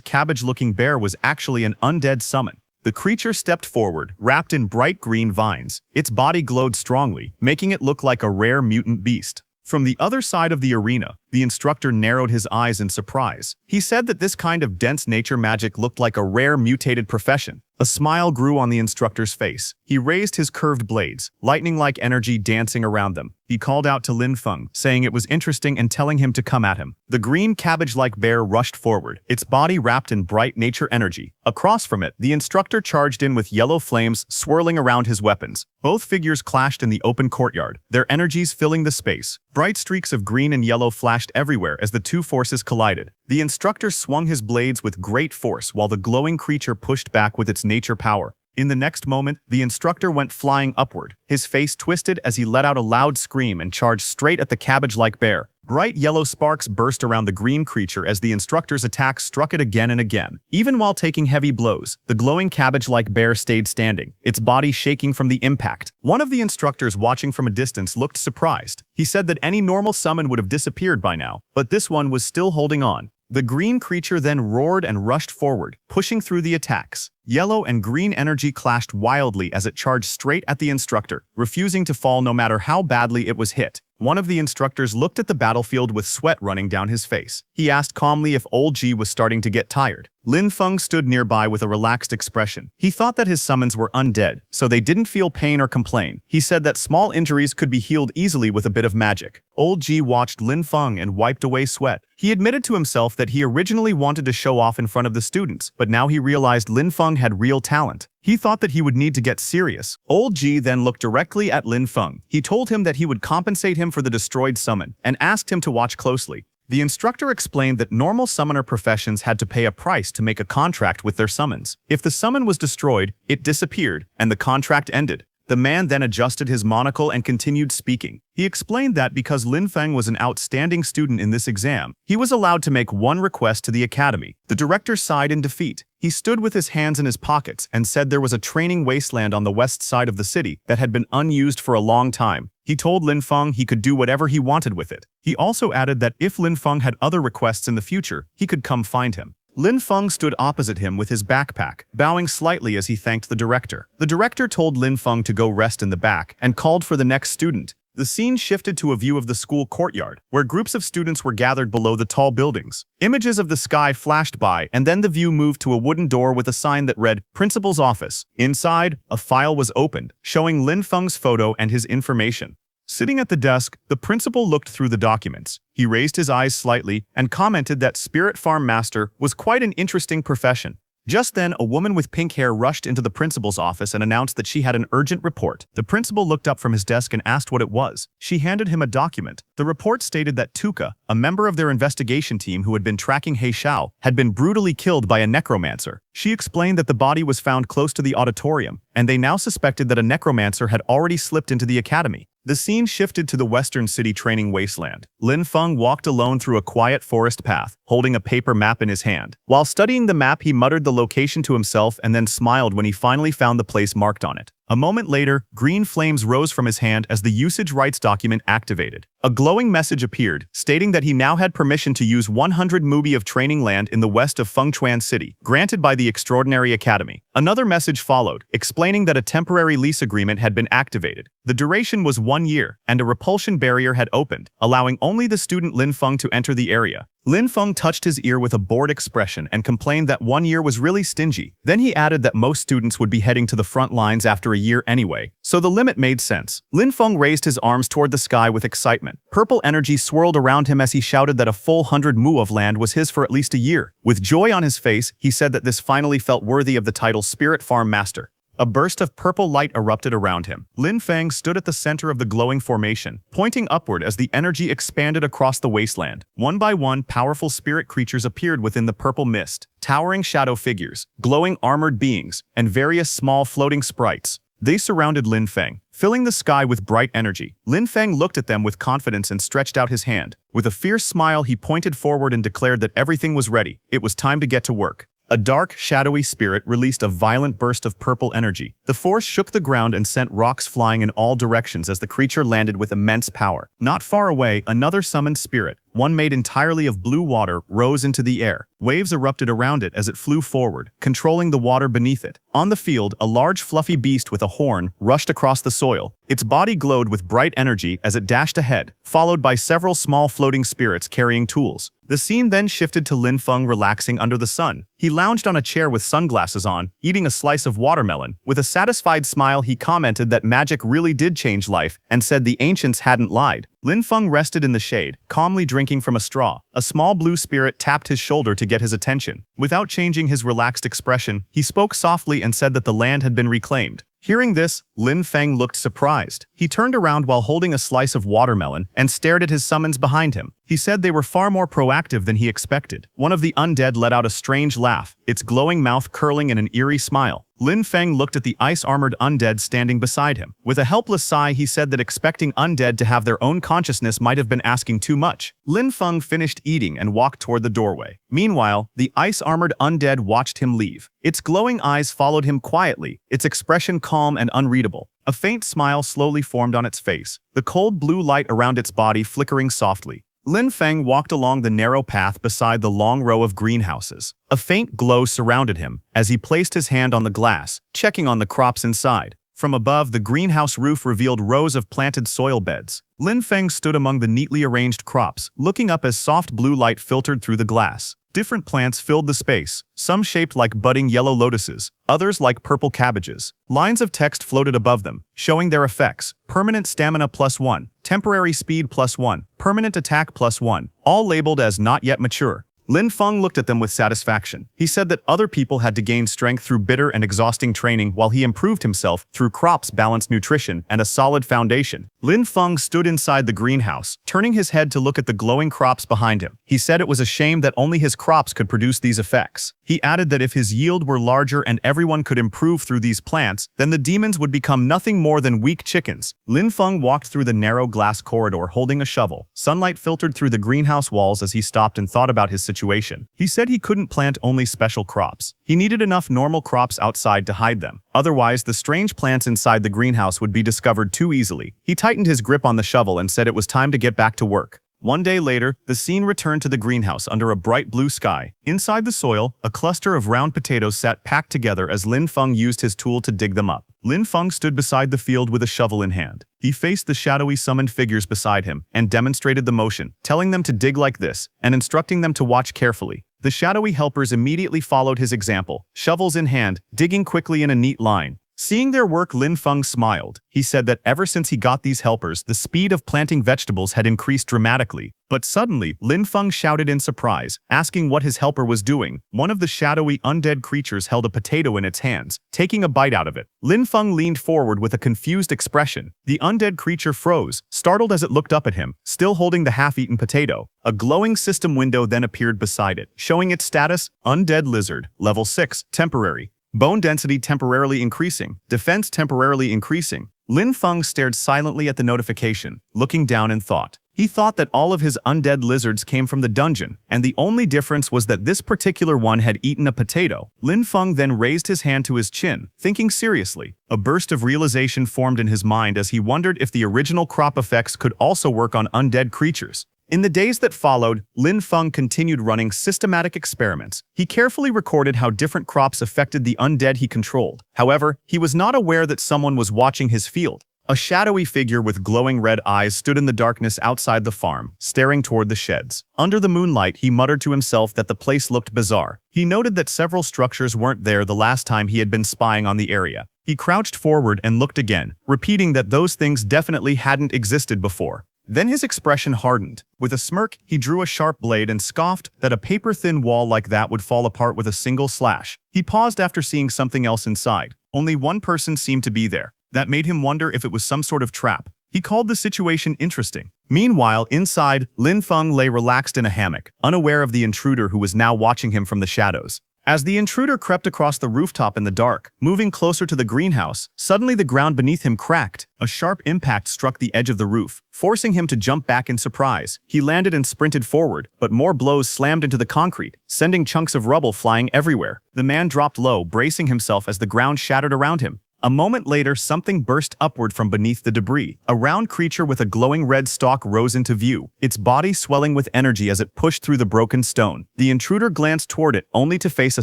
cabbage-looking bear was actually an undead summon. The creature stepped forward, wrapped in bright green vines. Its body glowed strongly, making it look like a rare mutant beast. From the other side of the arena, the instructor narrowed his eyes in surprise. He said that this kind of dense nature magic looked like a rare mutated profession. A smile grew on the instructor's face. He raised his curved blades, lightning-like energy dancing around them. He called out to Lin Feng, saying it was interesting and telling him to come at him. The green cabbage-like bear rushed forward, its body wrapped in bright nature energy. Across from it, the instructor charged in with yellow flames swirling around his weapons. Both figures clashed in the open courtyard, their energies filling the space. Bright streaks of green and yellow flashed everywhere as the two forces collided. The instructor swung his blades with great force while the glowing creature pushed back with its nature power. In the next moment, the instructor went flying upward. His face twisted as he let out a loud scream and charged straight at the cabbage-like bear. Bright yellow sparks burst around the green creature as the instructor's attack struck it again and again. Even while taking heavy blows, the glowing cabbage-like bear stayed standing, its body shaking from the impact. One of the instructors watching from a distance looked surprised. He said that any normal summon would have disappeared by now, but this one was still holding on. The green creature then roared and rushed forward, pushing through the attacks. Yellow and green energy clashed wildly as it charged straight at the instructor, refusing to fall no matter how badly it was hit. One of the instructors looked at the battlefield with sweat running down his face. He asked calmly if Old G was starting to get tired. Lin Feng stood nearby with a relaxed expression. He thought that his summons were undead, so they didn't feel pain or complain. He said that small injuries could be healed easily with a bit of magic. Old G watched Lin Feng and wiped away sweat. He admitted to himself that he originally wanted to show off in front of the students, but now he realized Lin Feng had real talent. He thought that he would need to get serious. Old G then looked directly at Lin Feng. He told him that he would compensate him for the destroyed summon, and asked him to watch closely. The instructor explained that normal summoner professions had to pay a price to make a contract with their summons. If the summon was destroyed, it disappeared, and the contract ended. The man then adjusted his monocle and continued speaking. He explained that because Lin Feng was an outstanding student in this exam, he was allowed to make one request to the academy. The director sighed in defeat. He stood with his hands in his pockets and said there was a training wasteland on the west side of the city that had been unused for a long time. He told Lin Feng he could do whatever he wanted with it. He also added that if Lin Feng had other requests in the future, he could come find him. Lin Feng stood opposite him with his backpack, bowing slightly as he thanked the director. The director told Lin Feng to go rest in the back and called for the next student. The scene shifted to a view of the school courtyard, where groups of students were gathered below the tall buildings. Images of the sky flashed by, and then the view moved to a wooden door with a sign that read, Principal's Office. Inside, a file was opened, showing Lin Feng's photo and his information. Sitting at the desk, the principal looked through the documents. He raised his eyes slightly and commented that Spirit Farm Master was quite an interesting profession. Just then, a woman with pink hair rushed into the principal's office and announced that she had an urgent report. The principal looked up from his desk and asked what it was. She handed him a document. The report stated that Tuka, a member of their investigation team who had been tracking He Xiao, had been brutally killed by a necromancer. She explained that the body was found close to the auditorium, and they now suspected that a necromancer had already slipped into the academy. The scene shifted to the western city training wasteland. Lin Feng walked alone through a quiet forest path, holding a paper map in his hand. While studying the map, he muttered the location to himself and then smiled when he finally found the place marked on it. A moment later, green flames rose from his hand as the usage rights document activated. A glowing message appeared, stating that he now had permission to use 100 mubi of training land in the west of Fengchuan City, granted by the Extraordinary Academy. Another message followed, explaining that a temporary lease agreement had been activated. The duration was 1 year, and a repulsion barrier had opened, allowing only the student Lin Feng to enter the area. Lin Feng touched his ear with a bored expression and complained that 1 year was really stingy. Then he added that most students would be heading to the front lines after a year anyway, so the limit made sense. Lin Feng raised his arms toward the sky with excitement. Purple energy swirled around him as he shouted that a full 100 mu of land was his for at least a year. With joy on his face, he said that this finally felt worthy of the title Spirit Farm Master. A burst of purple light erupted around him. Lin Feng stood at the center of the glowing formation, pointing upward as the energy expanded across the wasteland. One by one, powerful spirit creatures appeared within the purple mist, towering shadow figures, glowing armored beings, and various small floating sprites. They surrounded Lin Feng, filling the sky with bright energy. Lin Feng looked at them with confidence and stretched out his hand. With a fierce smile, he pointed forward and declared that everything was ready. It was time to get to work. A dark, shadowy spirit released a violent burst of purple energy. The force shook the ground and sent rocks flying in all directions as the creature landed with immense power. Not far away, another summoned spirit, one made entirely of blue water, rose into the air. Waves erupted around it as it flew forward, controlling the water beneath it. On the field, a large fluffy beast with a horn rushed across the soil. Its body glowed with bright energy as it dashed ahead, followed by several small floating spirits carrying tools. The scene then shifted to Lin Feng relaxing under the sun. He lounged on a chair with sunglasses on, eating a slice of watermelon. With a satisfied smile, he commented that magic really did change life and said the ancients hadn't lied. Lin Feng rested in the shade, calmly drinking from a straw. A small blue spirit tapped his shoulder to get his attention. Without changing his relaxed expression, he spoke softly and said that the land had been reclaimed. Hearing this, Lin Feng looked surprised. He turned around while holding a slice of watermelon and stared at his summons behind him. He said they were far more proactive than he expected. One of the undead let out a strange laugh, its glowing mouth curling in an eerie smile. Lin Feng looked at the ice-armored undead standing beside him. With a helpless sigh, he said that expecting undead to have their own consciousness might have been asking too much. Lin Feng finished eating and walked toward the doorway. Meanwhile, the ice-armored undead watched him leave. Its glowing eyes followed him quietly, its expression calm and unreadable. A faint smile slowly formed on its face, the cold blue light around its body flickering softly. Lin Feng walked along the narrow path beside the long row of greenhouses. A faint glow surrounded him as he placed his hand on the glass, checking on the crops inside. From above, the greenhouse roof revealed rows of planted soil beds. Lin Feng stood among the neatly arranged crops, looking up as soft blue light filtered through the glass. Different plants filled the space, some shaped like budding yellow lotuses, others like purple cabbages. Lines of text floated above them, showing their effects: permanent stamina +1, temporary speed +1, permanent attack +1, all labeled as not yet mature. Lin Feng looked at them with satisfaction. He said that other people had to gain strength through bitter and exhausting training while he improved himself through crops, balanced nutrition, and a solid foundation. Lin Feng stood inside the greenhouse, turning his head to look at the glowing crops behind him. He said it was a shame that only his crops could produce these effects. He added that if his yield were larger and everyone could improve through these plants, then the demons would become nothing more than weak chickens. Lin Feng walked through the narrow glass corridor holding a shovel. Sunlight filtered through the greenhouse walls as he stopped and thought about his situation. He said he couldn't plant only special crops. He needed enough normal crops outside to hide them. Otherwise, the strange plants inside the greenhouse would be discovered too easily. He tightened his grip on the shovel and said it was time to get back to work. One day later, the scene returned to the greenhouse under a bright blue sky. Inside the soil, a cluster of round potatoes sat packed together as Lin Feng used his tool to dig them up. Lin Feng stood beside the field with a shovel in hand. He faced the shadowy summoned figures beside him and demonstrated the motion, telling them to dig like this and instructing them to watch carefully. The shadowy helpers immediately followed his example, shovels in hand, digging quickly in a neat line. Seeing their work, Lin Feng smiled. He said that ever since he got these helpers, the speed of planting vegetables had increased dramatically. But suddenly, Lin Feng shouted in surprise, asking what his helper was doing. One of the shadowy undead creatures held a potato in its hands, taking a bite out of it. Lin Feng leaned forward with a confused expression. The undead creature froze, startled as it looked up at him, still holding the half-eaten potato. A glowing system window then appeared beside it, showing its status: Undead Lizard, Level 6, Temporary. Bone density temporarily increasing. Defense temporarily increasing. Lin Feng stared silently at the notification, looking down in thought. He thought that all of his undead lizards came from the dungeon, and the only difference was that this particular one had eaten a potato. Lin Feng then raised his hand to his chin, thinking seriously. A burst of realization formed in his mind as he wondered if the original crop effects could also work on undead creatures. In the days that followed, Lin Feng continued running systematic experiments. He carefully recorded how different crops affected the undead he controlled. However, he was not aware that someone was watching his field. A shadowy figure with glowing red eyes stood in the darkness outside the farm, staring toward the sheds. Under the moonlight, he muttered to himself that the place looked bizarre. He noted that several structures weren't there the last time he had been spying on the area. He crouched forward and looked again, repeating that those things definitely hadn't existed before. Then his expression hardened. With a smirk, he drew a sharp blade and scoffed that a paper-thin wall like that would fall apart with a single slash. He paused after seeing something else inside. Only one person seemed to be there. That made him wonder if it was some sort of trap. He called the situation interesting. Meanwhile, inside, Lin Feng lay relaxed in a hammock, unaware of the intruder who was now watching him from the shadows. As the intruder crept across the rooftop in the dark, moving closer to the greenhouse, suddenly the ground beneath him cracked. A sharp impact struck the edge of the roof, forcing him to jump back in surprise. He landed and sprinted forward, but more blows slammed into the concrete, sending chunks of rubble flying everywhere. The man dropped low, bracing himself as the ground shattered around him. A moment later, something burst upward from beneath the debris. A round creature with a glowing red stalk rose into view, its body swelling with energy as it pushed through the broken stone. The intruder glanced toward it, only to face a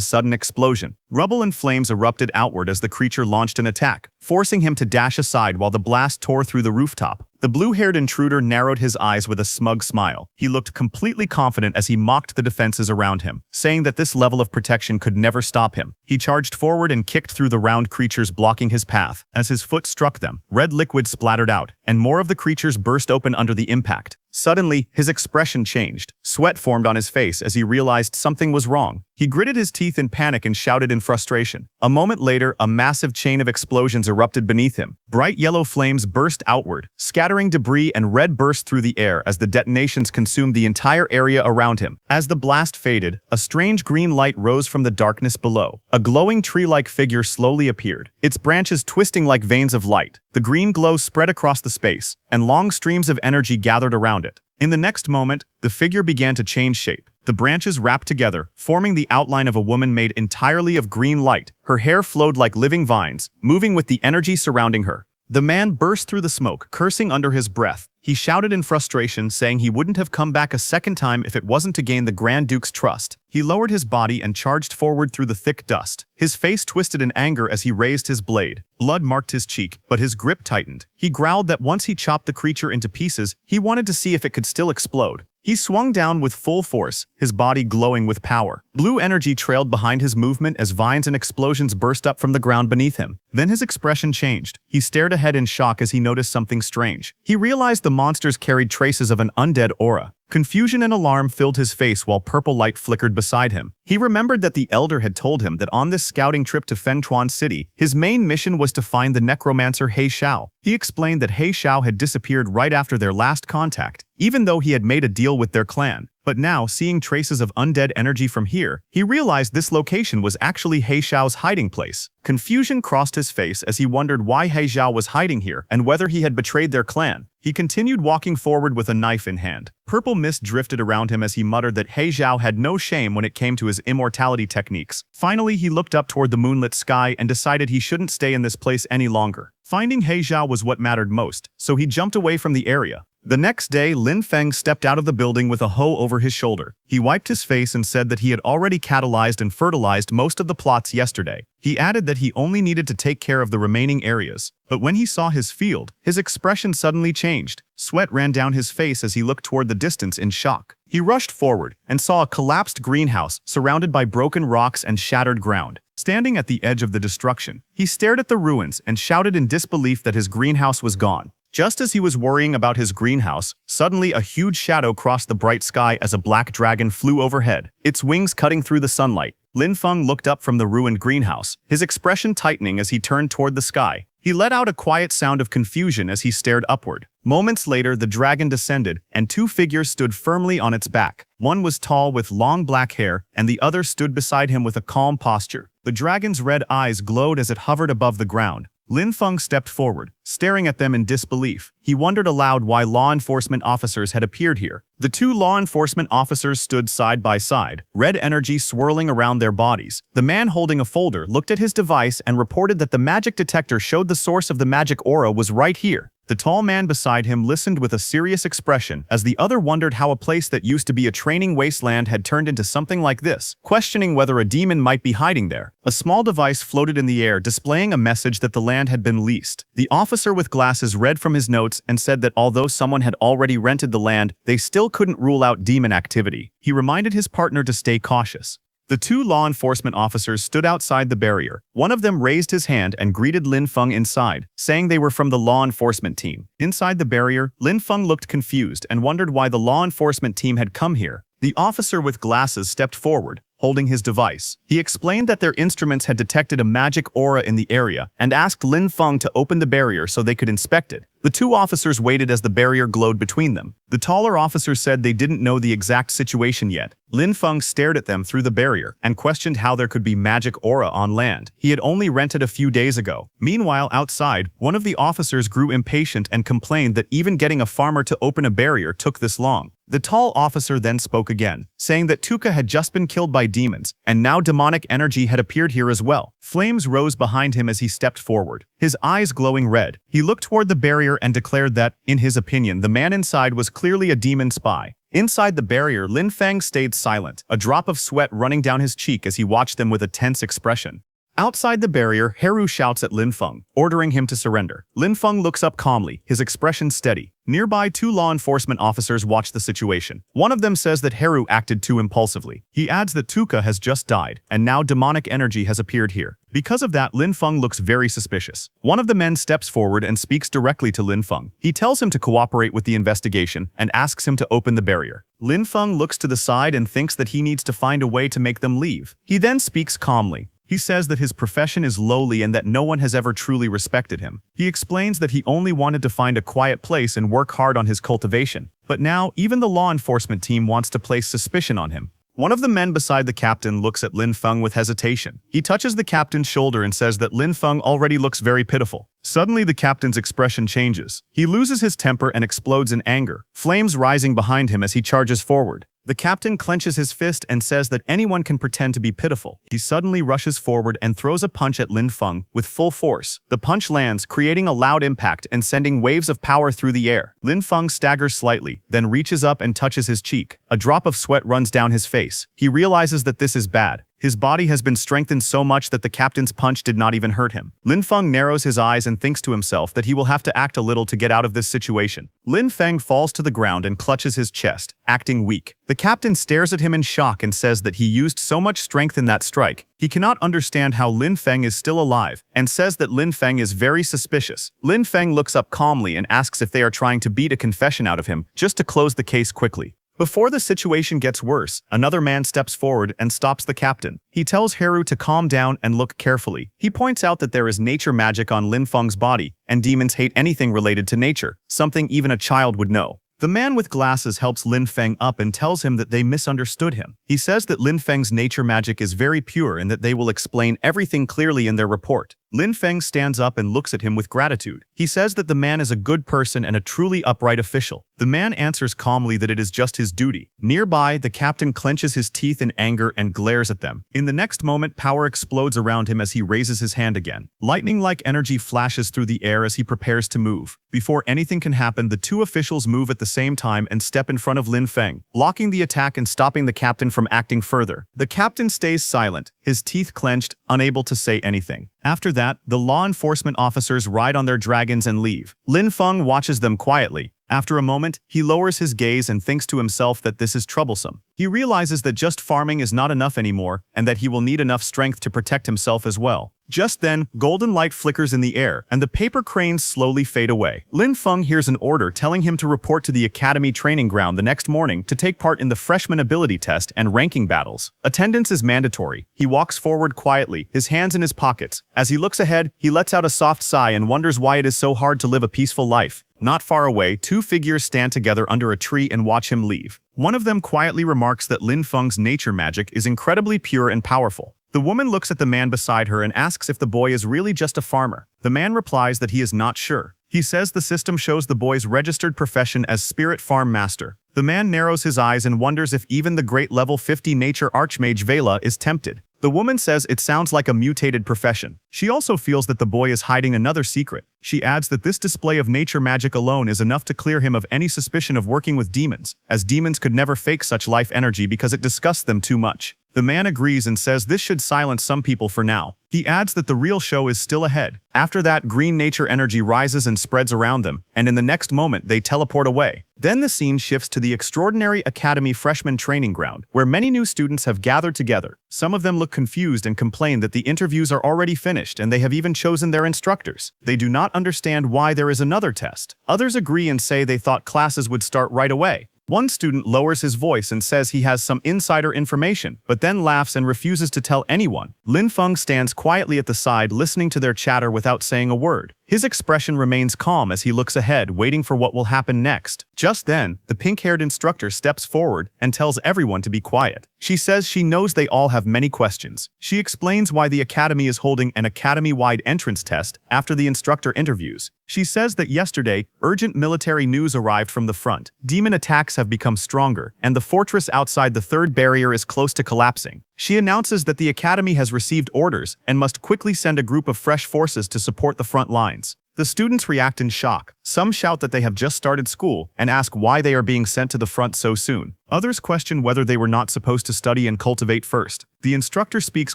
sudden explosion. Rubble and flames erupted outward as the creature launched an attack, forcing him to dash aside while the blast tore through the rooftop. The blue-haired intruder narrowed his eyes with a smug smile. He looked completely confident as he mocked the defenses around him, saying that this level of protection could never stop him. He charged forward and kicked through the round creatures blocking his path. As his foot struck them, red liquid splattered out, and more of the creatures burst open under the impact. Suddenly, his expression changed. Sweat formed on his face as he realized something was wrong. He gritted his teeth in panic and shouted in frustration. A moment later, a massive chain of explosions erupted beneath him. Bright yellow flames burst outward, scattering debris, and red burst through the air as the detonations consumed the entire area around him. As the blast faded, a strange green light rose from the darkness below. A glowing tree-like figure slowly appeared, its branches twisting like veins of light. The green glow spread across the space, and long streams of energy gathered around it. In the next moment, the figure began to change shape. The branches wrapped together, forming the outline of a woman made entirely of green light. Her hair flowed like living vines, moving with the energy surrounding her. The man burst through the smoke, cursing under his breath. He shouted in frustration, saying he wouldn't have come back a second time if it wasn't to gain the Grand Duke's trust. He lowered his body and charged forward through the thick dust. His face twisted in anger as he raised his blade. Blood marked his cheek, but his grip tightened. He growled that once he chopped the creature into pieces, he wanted to see if it could still explode. He swung down with full force, his body glowing with power. Blue energy trailed behind his movement as vines and explosions burst up from the ground beneath him. Then his expression changed. He stared ahead in shock as he noticed something strange. He realized the monsters carried traces of an undead aura. Confusion and alarm filled his face while purple light flickered beside him. He remembered that the Elder had told him that on this scouting trip to Fengchuan City, his main mission was to find the Necromancer He Xiao. He explained that He Xiao had disappeared right after their last contact, even though he had made a deal with their clan. But now, seeing traces of undead energy from here, he realized this location was actually He Xiao's hiding place. Confusion crossed his face as he wondered why He Xiao was hiding here and whether he had betrayed their clan. He continued walking forward with a knife in hand. Purple mist drifted around him as he muttered that He Xiao had no shame when it came to his immortality techniques. Finally, he looked up toward the moonlit sky and decided he shouldn't stay in this place any longer. Finding He Xiao was what mattered most, so he jumped away from the area. The next day, Lin Feng stepped out of the building with a hoe over his shoulder. He wiped his face and said that he had already catalyzed and fertilized most of the plots yesterday. He added that he only needed to take care of the remaining areas. But when he saw his field, his expression suddenly changed. Sweat ran down his face as he looked toward the distance in shock. He rushed forward and saw a collapsed greenhouse surrounded by broken rocks and shattered ground. Standing at the edge of the destruction, he stared at the ruins and shouted in disbelief that his greenhouse was gone. Just as he was worrying about his greenhouse, suddenly a huge shadow crossed the bright sky as a black dragon flew overhead, its wings cutting through the sunlight. Lin Feng looked up from the ruined greenhouse, his expression tightening as he turned toward the sky. He let out a quiet sound of confusion as he stared upward. Moments later, the dragon descended, and two figures stood firmly on its back. One was tall with long black hair, and the other stood beside him with a calm posture. The dragon's red eyes glowed as it hovered above the ground. Lin Feng stepped forward, staring at them in disbelief. He wondered aloud why law enforcement officers had appeared here. The two law enforcement officers stood side by side, red energy swirling around their bodies. The man holding a folder looked at his device and reported that the magic detector showed the source of the magic aura was right here. The tall man beside him listened with a serious expression as the other wondered how a place that used to be a training wasteland had turned into something like this, questioning whether a demon might be hiding there. A small device floated in the air displaying a message that the land had been leased. The officer with glasses read from his notes and said that although someone had already rented the land, they still couldn't rule out demon activity. He reminded his partner to stay cautious. The two law enforcement officers stood outside the barrier. One of them raised his hand and greeted Lin Feng inside, saying they were from the law enforcement team. Inside the barrier, Lin Feng looked confused and wondered why the law enforcement team had come here. The officer with glasses stepped forward, holding his device. He explained that their instruments had detected a magic aura in the area and asked Lin Feng to open the barrier so they could inspect it. The two officers waited as the barrier glowed between them. The taller officer said they didn't know the exact situation yet. Lin Feng stared at them through the barrier and questioned how there could be magic aura on land he had only rented a few days ago. Meanwhile, outside, one of the officers grew impatient and complained that even getting a farmer to open a barrier took this long. The tall officer then spoke again, saying that Tuka had just been killed by demons, and now demonic energy had appeared here as well. Flames rose behind him as he stepped forward, his eyes glowing red. He looked toward the barrier and declared that, in his opinion, the man inside was clearly a demon spy. Inside the barrier, Lin Feng stayed silent, a drop of sweat running down his cheek as he watched them with a tense expression. Outside the barrier, Heru shouts at Lin Feng, ordering him to surrender. Lin Feng looks up calmly, his expression steady. Nearby, two law enforcement officers watch the situation. One of them says that Heru acted too impulsively. He adds that Tuka has just died, and now demonic energy has appeared here. Because of that, Lin Feng looks very suspicious. One of the men steps forward and speaks directly to Lin Feng. He tells him to cooperate with the investigation and asks him to open the barrier. Lin Feng looks to the side and thinks that he needs to find a way to make them leave. He then speaks calmly. He says that his profession is lowly and that no one has ever truly respected him. He explains that he only wanted to find a quiet place and work hard on his cultivation. But now, even the law enforcement team wants to place suspicion on him. One of the men beside the captain looks at Lin Feng with hesitation. He touches the captain's shoulder and says that Lin Feng already looks very pitiful. Suddenly, the captain's expression changes. He loses his temper and explodes in anger, flames rising behind him as he charges forward. The captain clenches his fist and says that anyone can pretend to be pitiful. He suddenly rushes forward and throws a punch at Lin Feng with full force. The punch lands, creating a loud impact and sending waves of power through the air. Lin Feng staggers slightly, then reaches up and touches his cheek. A drop of sweat runs down his face. He realizes that this is bad. His body has been strengthened so much that the captain's punch did not even hurt him. Lin Feng narrows his eyes and thinks to himself that he will have to act a little to get out of this situation. Lin Feng falls to the ground and clutches his chest, acting weak. The captain stares at him in shock and says that he used so much strength in that strike. He cannot understand how Lin Feng is still alive, and says that Lin Feng is very suspicious. Lin Feng looks up calmly and asks if they are trying to beat a confession out of him, just to close the case quickly. Before the situation gets worse, another man steps forward and stops the captain. He tells Heru to calm down and look carefully. He points out that there is nature magic on Lin Feng's body, and demons hate anything related to nature, something even a child would know. The man with glasses helps Lin Feng up and tells him that they misunderstood him. He says that Lin Feng's nature magic is very pure and that they will explain everything clearly in their report. Lin Feng stands up and looks at him with gratitude. He says that the man is a good person and a truly upright official. The The man answers calmly that it is just his duty. Nearby, the captain clenches his teeth in anger and glares at them. In the next moment, power explodes around him as he raises his hand again. Lightning-like energy flashes through the air as he prepares to move. Before anything can happen, the two officials move at the same time and step in front of Lin Feng, blocking the attack and stopping the captain from acting further. The captain stays silent, his teeth clenched, unable to say anything. After that, the law enforcement officers ride on their dragons and leave. Lin Feng watches them quietly. After a moment, he lowers his gaze and thinks to himself that this is troublesome. He realizes that just farming is not enough anymore, and that he will need enough strength to protect himself as well. Just then, golden light flickers in the air, and the paper cranes slowly fade away. Lin Feng hears an order telling him to report to the academy training ground the next morning to take part in the freshman ability test and ranking battles. Attendance is mandatory. He walks forward quietly, his hands in his pockets. As he looks ahead, he lets out a soft sigh and wonders why it is so hard to live a peaceful life. Not far away, two figures stand together under a tree and watch him leave. One of them quietly remarks that Lin Feng's nature magic is incredibly pure and powerful. The woman looks at the man beside her and asks if the boy is really just a farmer. The man replies that he is not sure. He says the system shows the boy's registered profession as Spirit Farm Master. The man narrows his eyes and wonders if even the great level 50 nature archmage Vela is tempted. The woman says it sounds like a mutated profession. She also feels that the boy is hiding another secret. She adds that this display of nature magic alone is enough to clear him of any suspicion of working with demons, as demons could never fake such life energy because it disgusts them too much. The man agrees and says this should silence some people for now. He adds that the real show is still ahead. After that, green nature energy rises and spreads around them, and in the next moment they teleport away. Then the scene shifts to the extraordinary Academy freshman training ground, where many new students have gathered together. Some of them look confused and complain that the interviews are already finished and they have even chosen their instructors. They do not understand why there is another test. Others agree and say they thought classes would start right away. One student lowers his voice and says he has some insider information, but then laughs and refuses to tell anyone. Lin Feng stands quietly at the side, listening to their chatter without saying a word. His expression remains calm as he looks ahead, waiting for what will happen next. Just then, the pink-haired instructor steps forward and tells everyone to be quiet. She says she knows they all have many questions. She explains why the academy is holding an academy-wide entrance test after the instructor interviews. She says that yesterday, urgent military news arrived from the front. Demon attacks have become stronger, and the fortress outside the third barrier is close to collapsing. She announces that the academy has received orders and must quickly send a group of fresh forces to support the front lines. The students react in shock. Some shout that they have just started school and ask why they are being sent to the front so soon. Others question whether they were not supposed to study and cultivate first. The instructor speaks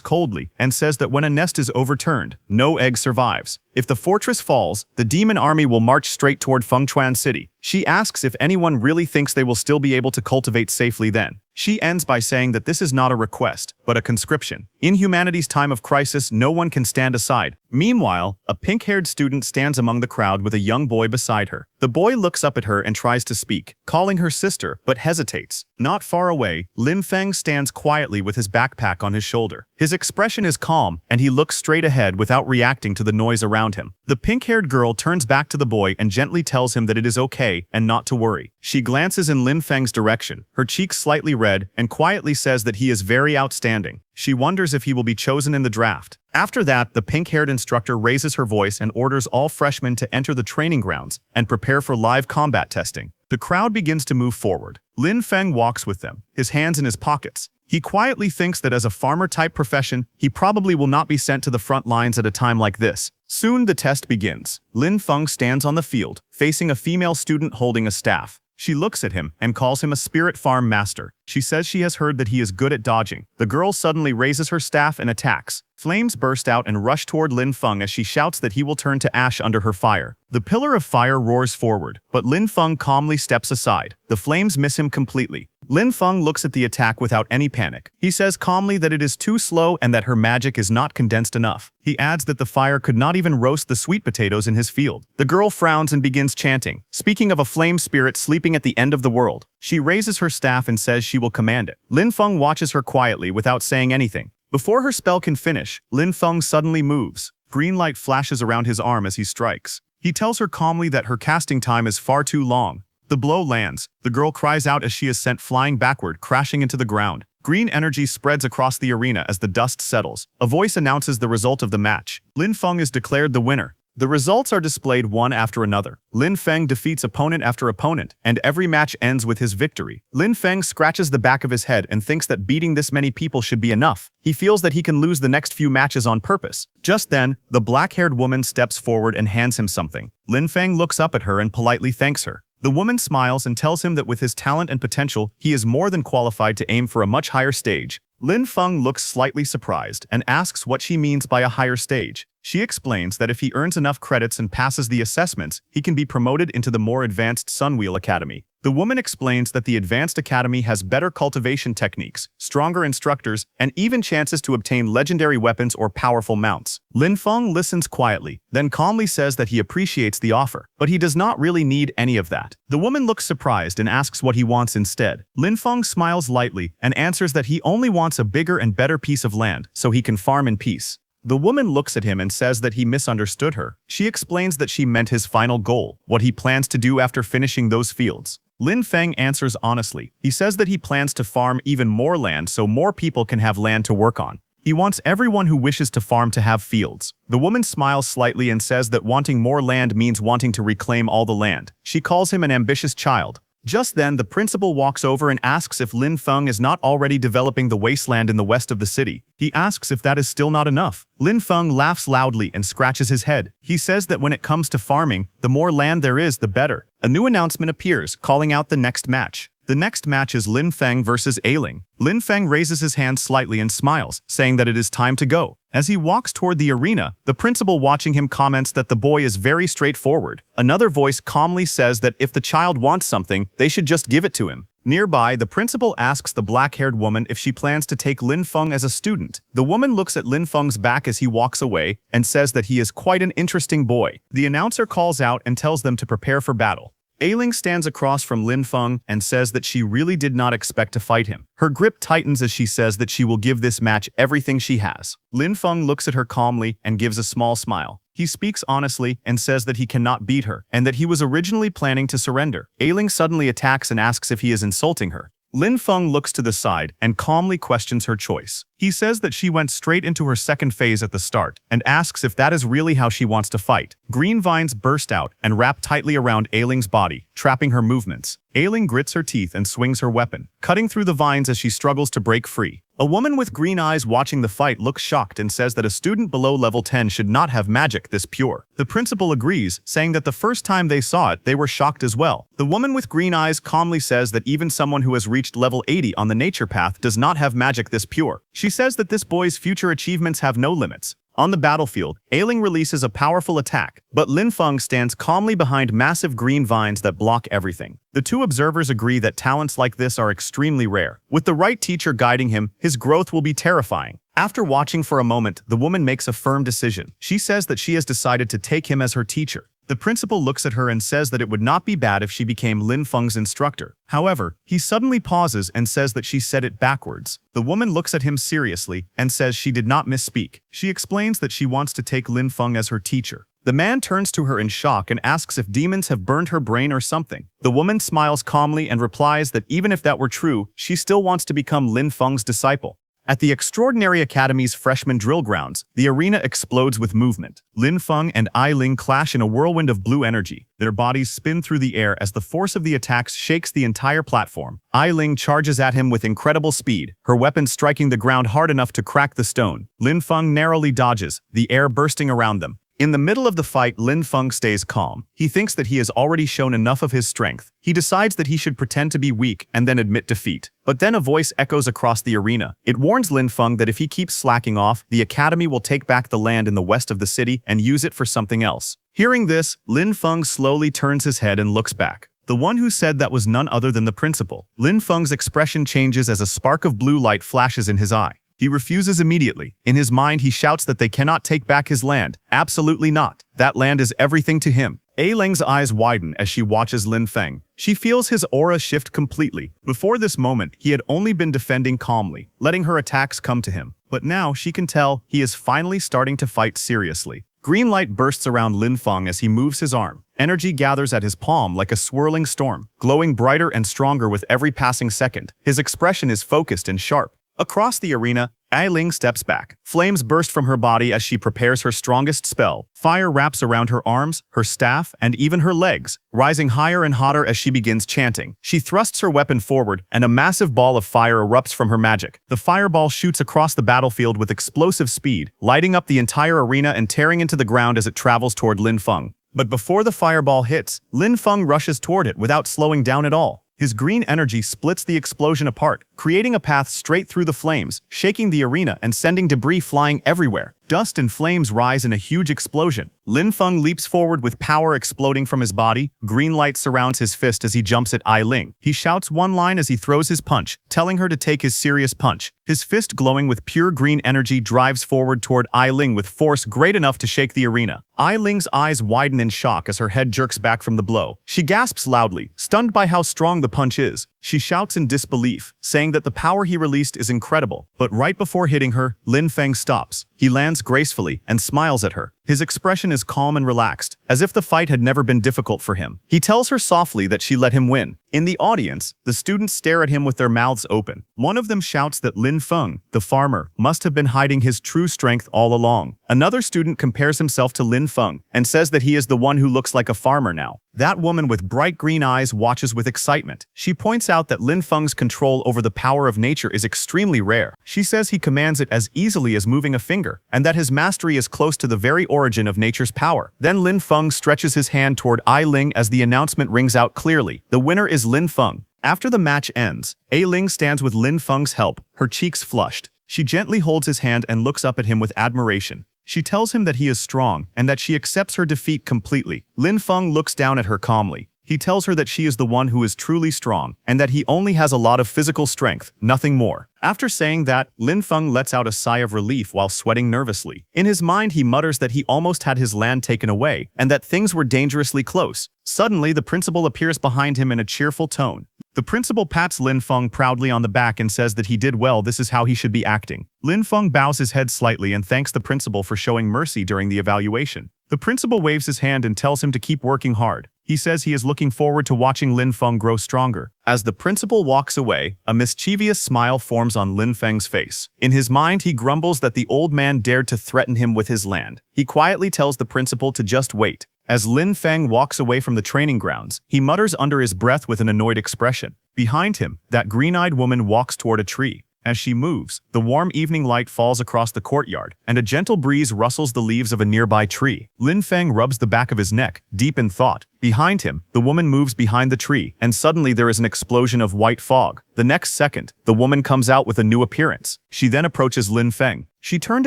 coldly and says that when a nest is overturned, no egg survives. If the fortress falls, the demon army will march straight toward Fengchuan City. She asks if anyone really thinks they will still be able to cultivate safely then. She ends by saying that this is not a request, but a conscription. In humanity's time of crisis, no one can stand aside. Meanwhile, a pink-haired student stands among the crowd with a young boy beside her. The boy looks up at her and tries to speak, calling her sister, but hesitates. Not far away, Lin Feng stands quietly with his backpack on his shoulder. His expression is calm, and he looks straight ahead without reacting to the noise around him. The pink-haired girl turns back to the boy and gently tells him that it is okay and not to worry. She glances in Lin Feng's direction, her cheeks slightly red, and quietly says that he is very outstanding. She wonders if he will be chosen in the draft. After that, the pink-haired instructor raises her voice and orders all freshmen to enter the training grounds and prepare for live combat testing. The crowd begins to move forward. Lin Feng walks with them, his hands in his pockets. He quietly thinks that as a farmer-type profession, he probably will not be sent to the front lines at a time like this. Soon the test begins. Lin Feng stands on the field, facing a female student holding a staff. She looks at him and calls him a spirit farm master. She says she has heard that he is good at dodging. The girl suddenly raises her staff and attacks. Flames burst out and rush toward Lin Feng as she shouts that he will turn to ash under her fire. The pillar of fire roars forward, but Lin Feng calmly steps aside. The flames miss him completely. Lin Feng looks at the attack without any panic. He says calmly that it is too slow and that her magic is not condensed enough. He adds that the fire could not even roast the sweet potatoes in his field. The girl frowns and begins chanting, speaking of a flame spirit sleeping at the end of the world. She raises her staff and says she will command it. Lin Feng watches her quietly without saying anything. Before her spell can finish, Lin Feng suddenly moves. Green light flashes around his arm as he strikes. He tells her calmly that her casting time is far too long. The blow lands. The girl cries out as she is sent flying backward, crashing into the ground. Green energy spreads across the arena as the dust settles. A voice announces the result of the match. Lin Feng is declared the winner. The results are displayed one after another. Lin Feng defeats opponent after opponent, and every match ends with his victory. Lin Feng scratches the back of his head and thinks that beating this many people should be enough. He feels that he can lose the next few matches on purpose. Just then, the black-haired woman steps forward and hands him something. Lin Feng looks up at her and politely thanks her. The woman smiles and tells him that with his talent and potential, he is more than qualified to aim for a much higher stage. Lin Feng looks slightly surprised and asks what she means by a higher stage. She explains that if he earns enough credits and passes the assessments, he can be promoted into the more advanced Sunwheel Academy. The woman explains that the Advanced Academy has better cultivation techniques, stronger instructors, and even chances to obtain legendary weapons or powerful mounts. Lin Feng listens quietly, then calmly says that he appreciates the offer, but he does not really need any of that. The woman looks surprised and asks what he wants instead. Lin Feng smiles lightly and answers that he only wants a bigger and better piece of land so he can farm in peace. The woman looks at him and says that he misunderstood her. She explains that she meant his final goal, what he plans to do after finishing those fields. Lin Feng answers honestly. He says that he plans to farm even more land so more people can have land to work on. He wants everyone who wishes to farm to have fields. The woman smiles slightly and says that wanting more land means wanting to reclaim all the land. She calls him an ambitious child. Just then, the principal walks over and asks if Lin Feng is not already developing the wasteland in the west of the city. He asks if that is still not enough. Lin Feng laughs loudly and scratches his head. He says that when it comes to farming, the more land there is, the better. A new announcement appears, calling out the next match. The next match is Lin Feng versus Ailing. Lin Feng raises his hand slightly and smiles, saying that it is time to go. As he walks toward the arena, the principal watching him comments that the boy is very straightforward. Another voice calmly says that if the child wants something, they should just give it to him. Nearby, the principal asks the black-haired woman if she plans to take Lin Feng as a student. The woman looks at Lin Feng's back as he walks away and says that he is quite an interesting boy. The announcer calls out and tells them to prepare for battle. Ailing stands across from Lin Feng and says that she really did not expect to fight him. Her grip tightens as she says that she will give this match everything she has. Lin Feng looks at her calmly and gives a small smile. He speaks honestly and says that he cannot beat her and that he was originally planning to surrender. Ailing suddenly attacks and asks if he is insulting her. Lin Feng looks to the side and calmly questions her choice. He says that she went straight into her second phase at the start and asks if that is really how she wants to fight. Green vines burst out and wrap tightly around Ailing's body, trapping her movements. Ailing grits her teeth and swings her weapon, cutting through the vines as she struggles to break free. A woman with green eyes watching the fight looks shocked and says that a student below level 10 should not have magic this pure. The principal agrees, saying that the first time they saw it, they were shocked as well. The woman with green eyes calmly says that even someone who has reached level 80 on the nature path does not have magic this pure. She says that this boy's future achievements have no limits. On the battlefield, Ailing releases a powerful attack, but Lin Feng stands calmly behind massive green vines that block everything. The two observers agree that talents like this are extremely rare. With the right teacher guiding him, his growth will be terrifying. After watching for a moment, the woman makes a firm decision. She says that she has decided to take him as her teacher. The principal looks at her and says that it would not be bad if she became Lin Feng's instructor. However, he suddenly pauses and says that she said it backwards. The woman looks at him seriously and says she did not misspeak. She explains that she wants to take Lin Feng as her teacher. The man turns to her in shock and asks if demons have burned her brain or something. The woman smiles calmly and replies that even if that were true, she still wants to become Lin Feng's disciple. At the Extraordinary Academy's freshman drill grounds, the arena explodes with movement. Lin Feng and Ailing clash in a whirlwind of blue energy. Their bodies spin through the air as the force of the attacks shakes the entire platform. Ailing charges at him with incredible speed, her weapon striking the ground hard enough to crack the stone. Lin Feng narrowly dodges, the air bursting around them. In the middle of the fight, Lin Feng stays calm. He thinks that he has already shown enough of his strength. He decides that he should pretend to be weak and then admit defeat. But then a voice echoes across the arena. It warns Lin Feng that if he keeps slacking off, the academy will take back the land in the west of the city and use it for something else. Hearing this, Lin Feng slowly turns his head and looks back. The one who said that was none other than the principal. Lin Feng's expression changes as a spark of blue light flashes in his eye. He refuses immediately. In his mind, he shouts that they cannot take back his land. Absolutely not. That land is everything to him. Ailing's eyes widen as she watches Lin Feng. She feels his aura shift completely. Before this moment, he had only been defending calmly, letting her attacks come to him. But now, she can tell, he is finally starting to fight seriously. Green light bursts around Lin Feng as he moves his arm. Energy gathers at his palm like a swirling storm, glowing brighter and stronger with every passing second. His expression is focused and sharp. Across the arena, Ai Ling steps back. Flames burst from her body as she prepares her strongest spell. Fire wraps around her arms, her staff, and even her legs, rising higher and hotter as she begins chanting. She thrusts her weapon forward, and a massive ball of fire erupts from her magic. The fireball shoots across the battlefield with explosive speed, lighting up the entire arena and tearing into the ground as it travels toward Lin Feng. But before the fireball hits, Lin Feng rushes toward it without slowing down at all. His green energy splits the explosion apart, creating a path straight through the flames, shaking the arena and sending debris flying everywhere. Dust and flames rise in a huge explosion. Lin Feng leaps forward with power exploding from his body. Green light surrounds his fist as he jumps at Ai Ling. He shouts one line as he throws his punch, telling her to take his serious punch. His fist glowing with pure green energy drives forward toward Ai Ling with force great enough to shake the arena. Ai Ling's eyes widen in shock as her head jerks back from the blow. She gasps loudly, stunned by how strong the punch is. She shouts in disbelief, saying that the power he released is incredible. But right before hitting her, Lin Feng stops. He lands gracefully and smiles at her. His expression is calm and relaxed, as if the fight had never been difficult for him. He tells her softly that she let him win. In the audience, the students stare at him with their mouths open. One of them shouts that Lin Feng, the farmer, must have been hiding his true strength all along. Another student compares himself to Lin Feng and says that he is the one who looks like a farmer now. That woman with bright green eyes watches with excitement. She points out that Lin Feng's control over the power of nature is extremely rare. She says he commands it as easily as moving a finger, and that his mastery is close to the very origin of nature's power. Then Lin Feng stretches his hand toward Ai Ling as the announcement rings out clearly. The winner is Lin Feng. After the match ends, Ai Ling stands with Lin Feng's help, her cheeks flushed. She gently holds his hand and looks up at him with admiration. She tells him that he is strong and that she accepts her defeat completely. Lin Feng looks down at her calmly. He tells her that she is the one who is truly strong and that he only has a lot of physical strength, nothing more. After saying that, Lin Feng lets out a sigh of relief while sweating nervously. In his mind, he mutters that he almost had his land taken away and that things were dangerously close. Suddenly, the principal appears behind him in a cheerful tone. The principal pats Lin Feng proudly on the back and says that he did well, this is how he should be acting. Lin Feng bows his head slightly and thanks the principal for showing mercy during the evaluation. The principal waves his hand and tells him to keep working hard. He says he is looking forward to watching Lin Feng grow stronger. As the principal walks away, a mischievous smile forms on Lin Feng's face. In his mind, he grumbles that the old man dared to threaten him with his land. He quietly tells the principal to just wait. As Lin Feng walks away from the training grounds, he mutters under his breath with an annoyed expression. Behind him, that green-eyed woman walks toward a tree. As she moves, the warm evening light falls across the courtyard, and a gentle breeze rustles the leaves of a nearby tree. Lin Feng rubs the back of his neck, deep in thought. Behind him, the woman moves behind the tree, and suddenly there is an explosion of white fog. The next second, the woman comes out with a new appearance. She then approaches Lin Feng. She turned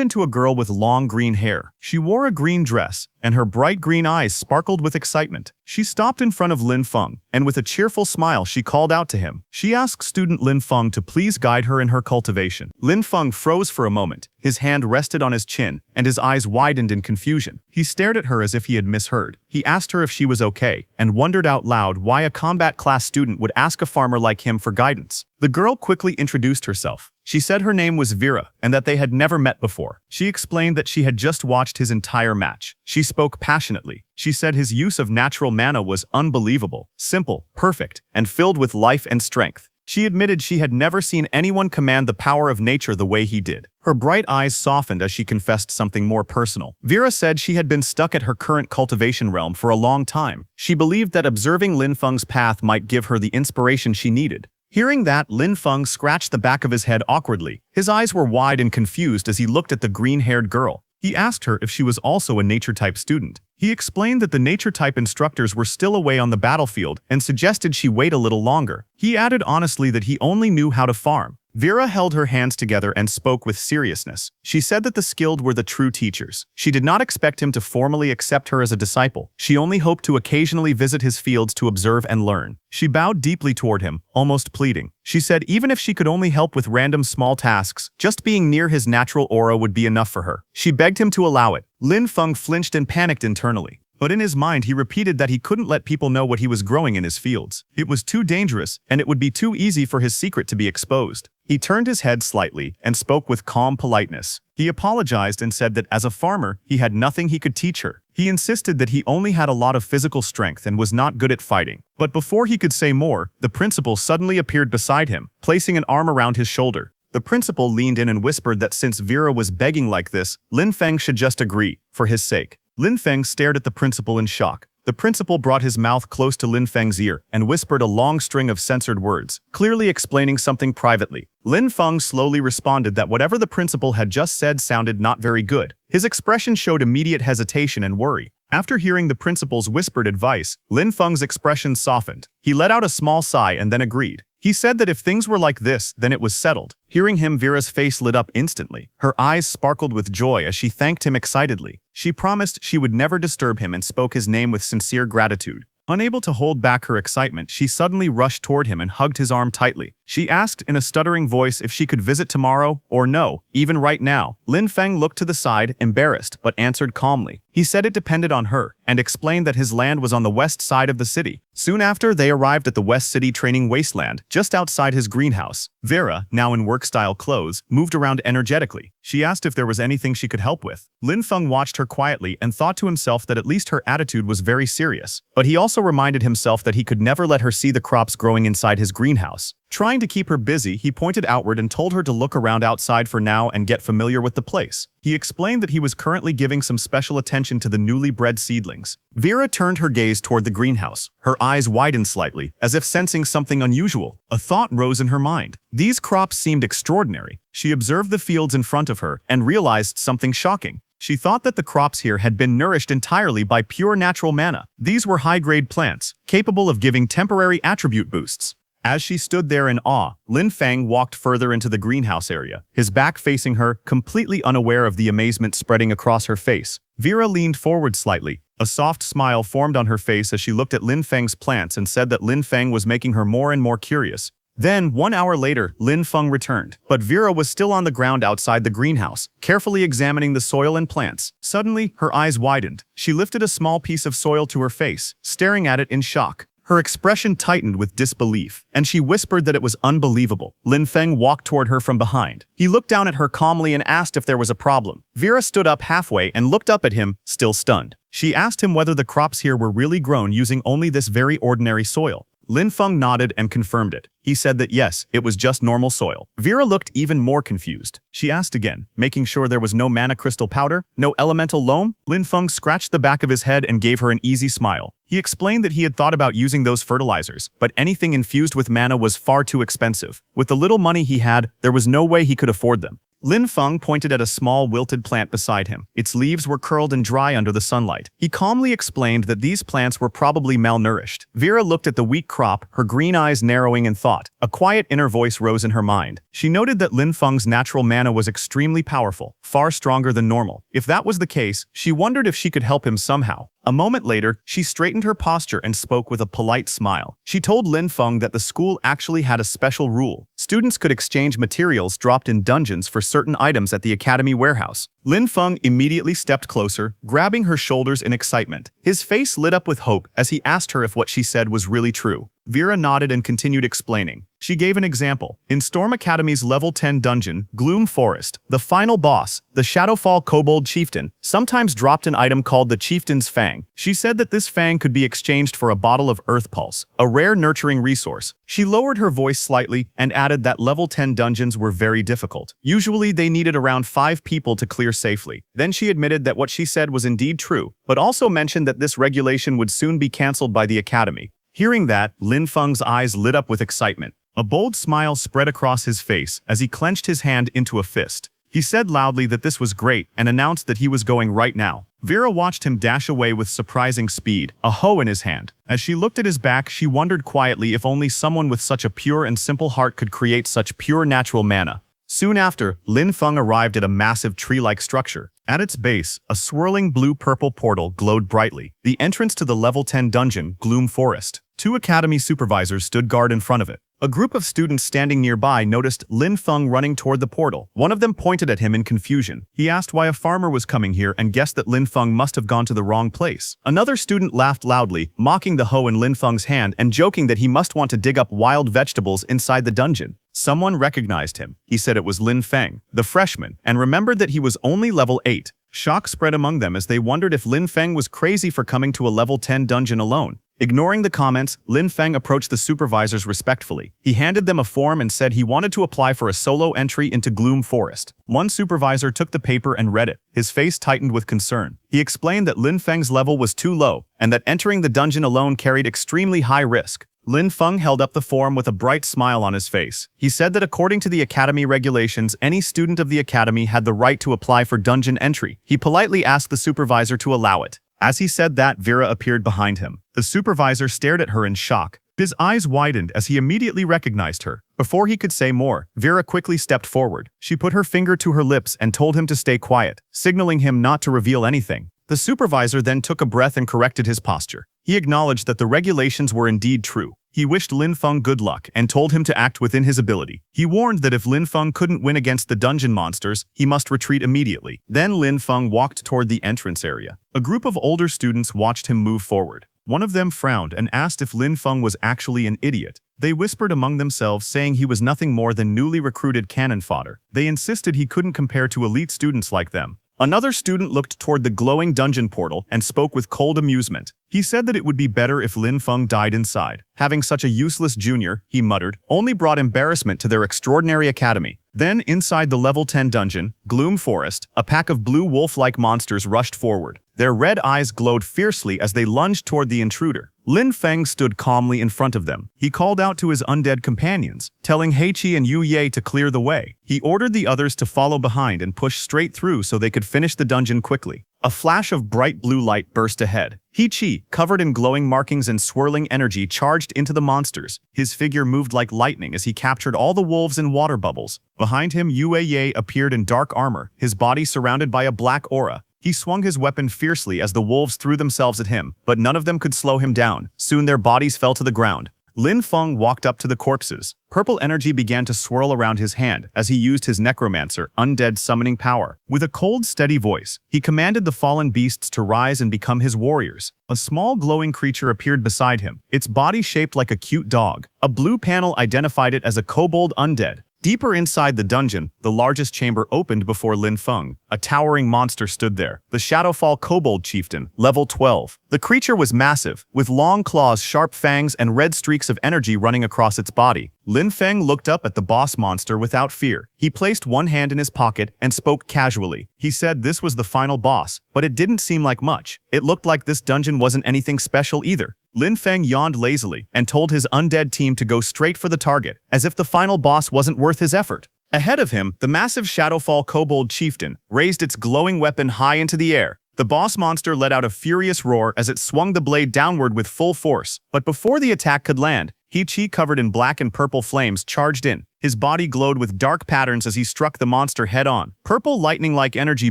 into a girl with long green hair. She wore a green dress, and her bright green eyes sparkled with excitement. She stopped in front of Lin Feng, and with a cheerful smile she called out to him. She asked student Lin Feng to please guide her in her cultivation. Lin Feng froze for a moment. His hand rested on his chin, and his eyes widened in confusion. He stared at her as if he had misheard. He asked her if she was okay, and wondered out loud why a combat class student would ask a farmer like him for guidance. The girl quickly introduced herself. She said her name was Vera, and that they had never met before. She explained that she had just watched his entire match. She spoke passionately. She said his use of natural mana was unbelievable, simple, perfect, and filled with life and strength. She admitted she had never seen anyone command the power of nature the way he did. Her bright eyes softened as she confessed something more personal. Vera said she had been stuck at her current cultivation realm for a long time. She believed that observing Lin Feng's path might give her the inspiration she needed. Hearing that, Lin Feng scratched the back of his head awkwardly. His eyes were wide and confused as he looked at the green-haired girl. He asked her if she was also a nature-type student. He explained that the nature-type instructors were still away on the battlefield and suggested she wait a little longer. He added honestly that he only knew how to farm. Vera held her hands together and spoke with seriousness. She said that the skilled were the true teachers. She did not expect him to formally accept her as a disciple. She only hoped to occasionally visit his fields to observe and learn. She bowed deeply toward him, almost pleading. She said even if she could only help with random small tasks, just being near his natural aura would be enough for her. She begged him to allow it. Lin Feng flinched and panicked internally. But in his mind, he repeated that he couldn't let people know what he was growing in his fields. It was too dangerous, and it would be too easy for his secret to be exposed. He turned his head slightly and spoke with calm politeness. He apologized and said that as a farmer, he had nothing he could teach her. He insisted that he only had a lot of physical strength and was not good at fighting. But before he could say more, the principal suddenly appeared beside him, placing an arm around his shoulder. The principal leaned in and whispered that since Vera was begging like this, Lin Feng should just agree, for his sake. Lin Feng stared at the principal in shock. The principal brought his mouth close to Lin Feng's ear and whispered a long string of censored words, clearly explaining something privately. Lin Feng slowly responded that whatever the principal had just said sounded not very good. His expression showed immediate hesitation and worry. After hearing the principal's whispered advice, Lin Feng's expression softened. He let out a small sigh and then agreed. He said that if things were like this, then it was settled. Hearing him, Vera's face lit up instantly. Her eyes sparkled with joy as she thanked him excitedly. She promised she would never disturb him and spoke his name with sincere gratitude. Unable to hold back her excitement, she suddenly rushed toward him and hugged his arm tightly. She asked in a stuttering voice if she could visit tomorrow or no, even right now. Lin Feng looked to the side, embarrassed, but answered calmly. He said it depended on her, and explained that his land was on the west side of the city. Soon after, they arrived at the West City training wasteland, just outside his greenhouse. Vera, now in work-style clothes, moved around energetically. She asked if there was anything she could help with. Lin Feng watched her quietly and thought to himself that at least her attitude was very serious. But he also reminded himself that he could never let her see the crops growing inside his greenhouse. Trying to keep her busy, he pointed outward and told her to look around outside for now and get familiar with the place. He explained that he was currently giving some special attention to the newly bred seedlings. Vera turned her gaze toward the greenhouse. Her eyes widened slightly, as if sensing something unusual. A thought rose in her mind. These crops seemed extraordinary. She observed the fields in front of her and realized something shocking. She thought that the crops here had been nourished entirely by pure natural mana. These were high-grade plants, capable of giving temporary attribute boosts. As she stood there in awe, Lin Feng walked further into the greenhouse area, his back facing her, completely unaware of the amazement spreading across her face. Vera leaned forward slightly. A soft smile formed on her face as she looked at Lin Feng's plants and said that Lin Feng was making her more and more curious. Then, 1 hour later, Lin Feng returned, but Vera was still on the ground outside the greenhouse, carefully examining the soil and plants. Suddenly, her eyes widened. She lifted a small piece of soil to her face, staring at it in shock. Her expression tightened with disbelief, and she whispered that it was unbelievable. Lin Feng walked toward her from behind. He looked down at her calmly and asked if there was a problem. Vera stood up halfway and looked up at him, still stunned. She asked him whether the crops here were really grown using only this very ordinary soil. Lin Feng nodded and confirmed it. He said that yes, it was just normal soil. Vera looked even more confused. She asked again, making sure there was no mana crystal powder, no elemental loam. Lin Feng scratched the back of his head and gave her an easy smile. He explained that he had thought about using those fertilizers, but anything infused with mana was far too expensive. With the little money he had, there was no way he could afford them. Lin Feng pointed at a small wilted plant beside him. Its leaves were curled and dry under the sunlight. He calmly explained that these plants were probably malnourished. Vera looked at the weak crop, her green eyes narrowing in thought. A quiet inner voice rose in her mind. She noted that Lin Feng's natural mana was extremely powerful, far stronger than normal. If that was the case, she wondered if she could help him somehow. A moment later, she straightened her posture and spoke with a polite smile. She told Lin Feng that the school actually had a special rule. Students could exchange materials dropped in dungeons for certain items at the academy warehouse. Lin Feng immediately stepped closer, grabbing her shoulders in excitement. His face lit up with hope as he asked her if what she said was really true. Vera nodded and continued explaining. She gave an example. In Storm Academy's level 10 dungeon, Gloom Forest, the final boss, the Shadowfall Kobold Chieftain, sometimes dropped an item called the Chieftain's Fang. She said that this fang could be exchanged for a bottle of Earth Pulse, a rare nurturing resource. She lowered her voice slightly and added that level 10 dungeons were very difficult. Usually they needed around 5 people to clear safely. Then she admitted that what she said was indeed true, but also mentioned that this regulation would soon be cancelled by the academy. Hearing that, Lin Feng's eyes lit up with excitement. A bold smile spread across his face as he clenched his hand into a fist. He said loudly that this was great and announced that he was going right now. Vera watched him dash away with surprising speed, a hoe in his hand. As she looked at his back, she wondered quietly if only someone with such a pure and simple heart could create such pure natural mana. Soon after, Lin Feng arrived at a massive tree-like structure. At its base, a swirling blue-purple portal glowed brightly. The entrance to the level 10 dungeon, Gloom Forest. 2 academy supervisors stood guard in front of it. A group of students standing nearby noticed Lin Feng running toward the portal. One of them pointed at him in confusion. He asked why a farmer was coming here and guessed that Lin Feng must have gone to the wrong place. Another student laughed loudly, mocking the hoe in Lin Feng's hand and joking that he must want to dig up wild vegetables inside the dungeon. Someone recognized him. He said it was Lin Feng, the freshman, and remembered that he was only level 8. Shock spread among them as they wondered if Lin Feng was crazy for coming to a level 10 dungeon alone. Ignoring the comments, Lin Feng approached the supervisors respectfully. He handed them a form and said he wanted to apply for a solo entry into Gloom Forest. One supervisor took the paper and read it. His face tightened with concern. He explained that Lin Feng's level was too low, and that entering the dungeon alone carried extremely high risk. Lin Feng held up the form with a bright smile on his face. He said that according to the academy regulations, any student of the academy had the right to apply for dungeon entry. He politely asked the supervisor to allow it. As he said that, Vera appeared behind him. The supervisor stared at her in shock. His eyes widened as he immediately recognized her. Before he could say more, Vera quickly stepped forward. She put her finger to her lips and told him to stay quiet, signaling him not to reveal anything. The supervisor then took a breath and corrected his posture. He acknowledged that the regulations were indeed true. He wished Lin Feng good luck and told him to act within his ability. He warned that if Lin Feng couldn't win against the dungeon monsters, he must retreat immediately. Then Lin Feng walked toward the entrance area. A group of older students watched him move forward. One of them frowned and asked if Lin Feng was actually an idiot. They whispered among themselves, saying he was nothing more than newly recruited cannon fodder. They insisted he couldn't compare to elite students like them. Another student looked toward the glowing dungeon portal and spoke with cold amusement. He said that it would be better if Lin Feng died inside. Having such a useless junior, he muttered, only brought embarrassment to their extraordinary academy. Then, inside the level 10 dungeon, Gloom Forest, a pack of blue wolf-like monsters rushed forward. Their red eyes glowed fiercely as they lunged toward the intruder. Lin Feng stood calmly in front of them. He called out to his undead companions, telling Heiqi and Yu Ye to clear the way. He ordered the others to follow behind and push straight through so they could finish the dungeon quickly. A flash of bright blue light burst ahead. Heiqi, covered in glowing markings and swirling energy, charged into the monsters. His figure moved like lightning as he captured all the wolves in water bubbles. Behind him, Yu Ye appeared in dark armor, his body surrounded by a black aura. He swung his weapon fiercely as the wolves threw themselves at him, but none of them could slow him down. Soon their bodies fell to the ground. Lin Feng walked up to the corpses. Purple energy began to swirl around his hand as he used his Necromancer, Undead summoning power. With a cold, steady voice, he commanded the fallen beasts to rise and become his warriors. A small glowing creature appeared beside him, its body shaped like a cute dog. A blue panel identified it as a kobold undead. Deeper inside the dungeon, the largest chamber opened before Lin Feng. A towering monster stood there, the Shadowfall Kobold Chieftain, level 12. The creature was massive, with long claws, sharp fangs, and red streaks of energy running across its body. Lin Feng looked up at the boss monster without fear. He placed one hand in his pocket and spoke casually. He said this was the final boss, but it didn't seem like much. It looked like this dungeon wasn't anything special either. Lin Feng yawned lazily and told his undead team to go straight for the target, as if the final boss wasn't worth his effort. Ahead of him, the massive Shadowfall Kobold Chieftain raised its glowing weapon high into the air. The boss monster let out a furious roar as it swung the blade downward with full force. But before the attack could land, Heiqi, covered in black and purple flames, charged in. His body glowed with dark patterns as he struck the monster head-on. Purple lightning-like energy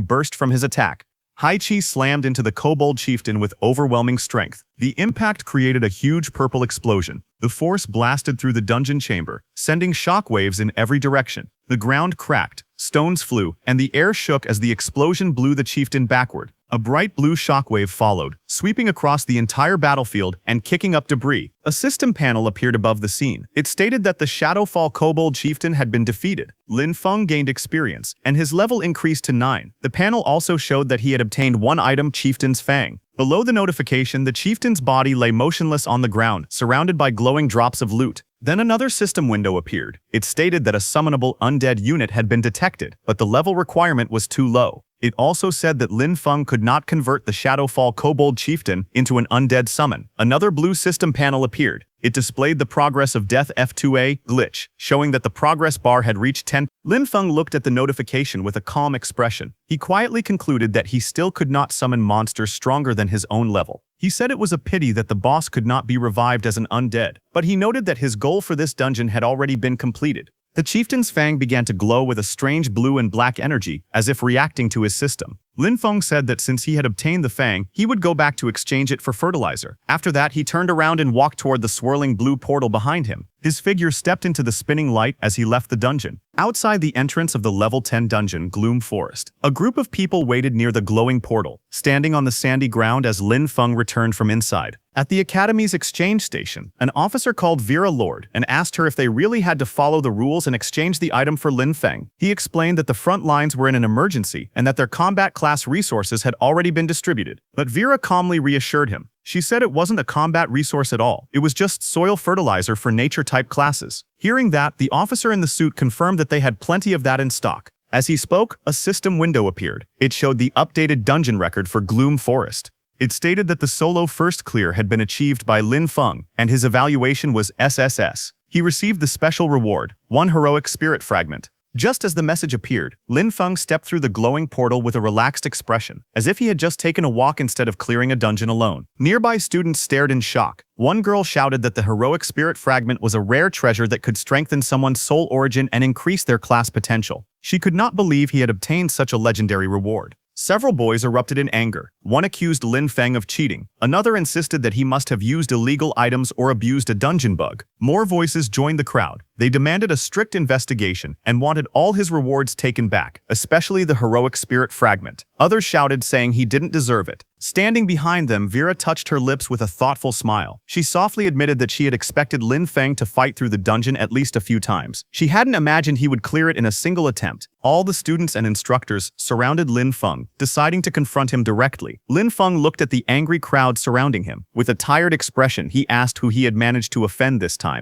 burst from his attack. Heiqi slammed into the Kobold Chieftain with overwhelming strength. The impact created a huge purple explosion. The force blasted through the dungeon chamber, sending shockwaves in every direction. The ground cracked, stones flew, and the air shook as the explosion blew the chieftain backward. A bright blue shockwave followed, sweeping across the entire battlefield and kicking up debris. A system panel appeared above the scene. It stated that the Shadowfall Kobold Chieftain had been defeated. Lin Feng gained experience, and his level increased to 9. The panel also showed that he had obtained one item, Chieftain's Fang. Below the notification, the chieftain's body lay motionless on the ground, surrounded by glowing drops of loot. Then another system window appeared. It stated that a summonable undead unit had been detected, but the level requirement was too low. It also said that Lin Feng could not convert the Shadowfall Kobold Chieftain into an undead summon. Another blue system panel appeared. It displayed the progress of Death F2A glitch, showing that the progress bar had reached 10. Lin Feng looked at the notification with a calm expression. He quietly concluded that he still could not summon monsters stronger than his own level. He said it was a pity that the boss could not be revived as an undead, but he noted that his goal for this dungeon had already been completed. The chieftain's fang began to glow with a strange blue and black energy, as if reacting to his system. Lin Feng said that since he had obtained the fang, he would go back to exchange it for fertilizer. After that, he turned around and walked toward the swirling blue portal behind him. His figure stepped into the spinning light as he left the dungeon. Outside the entrance of the level 10 dungeon, Gloom Forest, a group of people waited near the glowing portal, standing on the sandy ground as Lin Feng returned from inside. At the Academy's exchange station, an officer called Vera Lord and asked her if they really had to follow the rules and exchange the item for Lin Feng. He explained that the front lines were in an emergency and that their combat class resources had already been distributed. But Vera calmly reassured him. She said it wasn't a combat resource at all. It was just soil fertilizer for nature-type classes. Hearing that, the officer in the suit confirmed that they had plenty of that in stock. As he spoke, a system window appeared. It showed the updated dungeon record for Gloom Forest. It stated that the solo first clear had been achieved by Lin Feng, and his evaluation was SSS. He received the special reward, 1 heroic spirit fragment. Just as the message appeared, Lin Feng stepped through the glowing portal with a relaxed expression, as if he had just taken a walk instead of clearing a dungeon alone. Nearby students stared in shock. One girl shouted that the heroic spirit fragment was a rare treasure that could strengthen someone's soul origin and increase their class potential. She could not believe he had obtained such a legendary reward. Several boys erupted in anger. One accused Lin Feng of cheating. Another insisted that he must have used illegal items or abused a dungeon bug. More voices joined the crowd. They demanded a strict investigation and wanted all his rewards taken back, especially the heroic spirit fragment. Others shouted, saying he didn't deserve it. Standing behind them, Vera touched her lips with a thoughtful smile. She softly admitted that she had expected Lin Feng to fight through the dungeon at least a few times. She hadn't imagined he would clear it in a single attempt. All the students and instructors surrounded Lin Feng, deciding to confront him directly. Lin Feng looked at the angry crowd surrounding him. With a tired expression, he asked who he had managed to offend this time.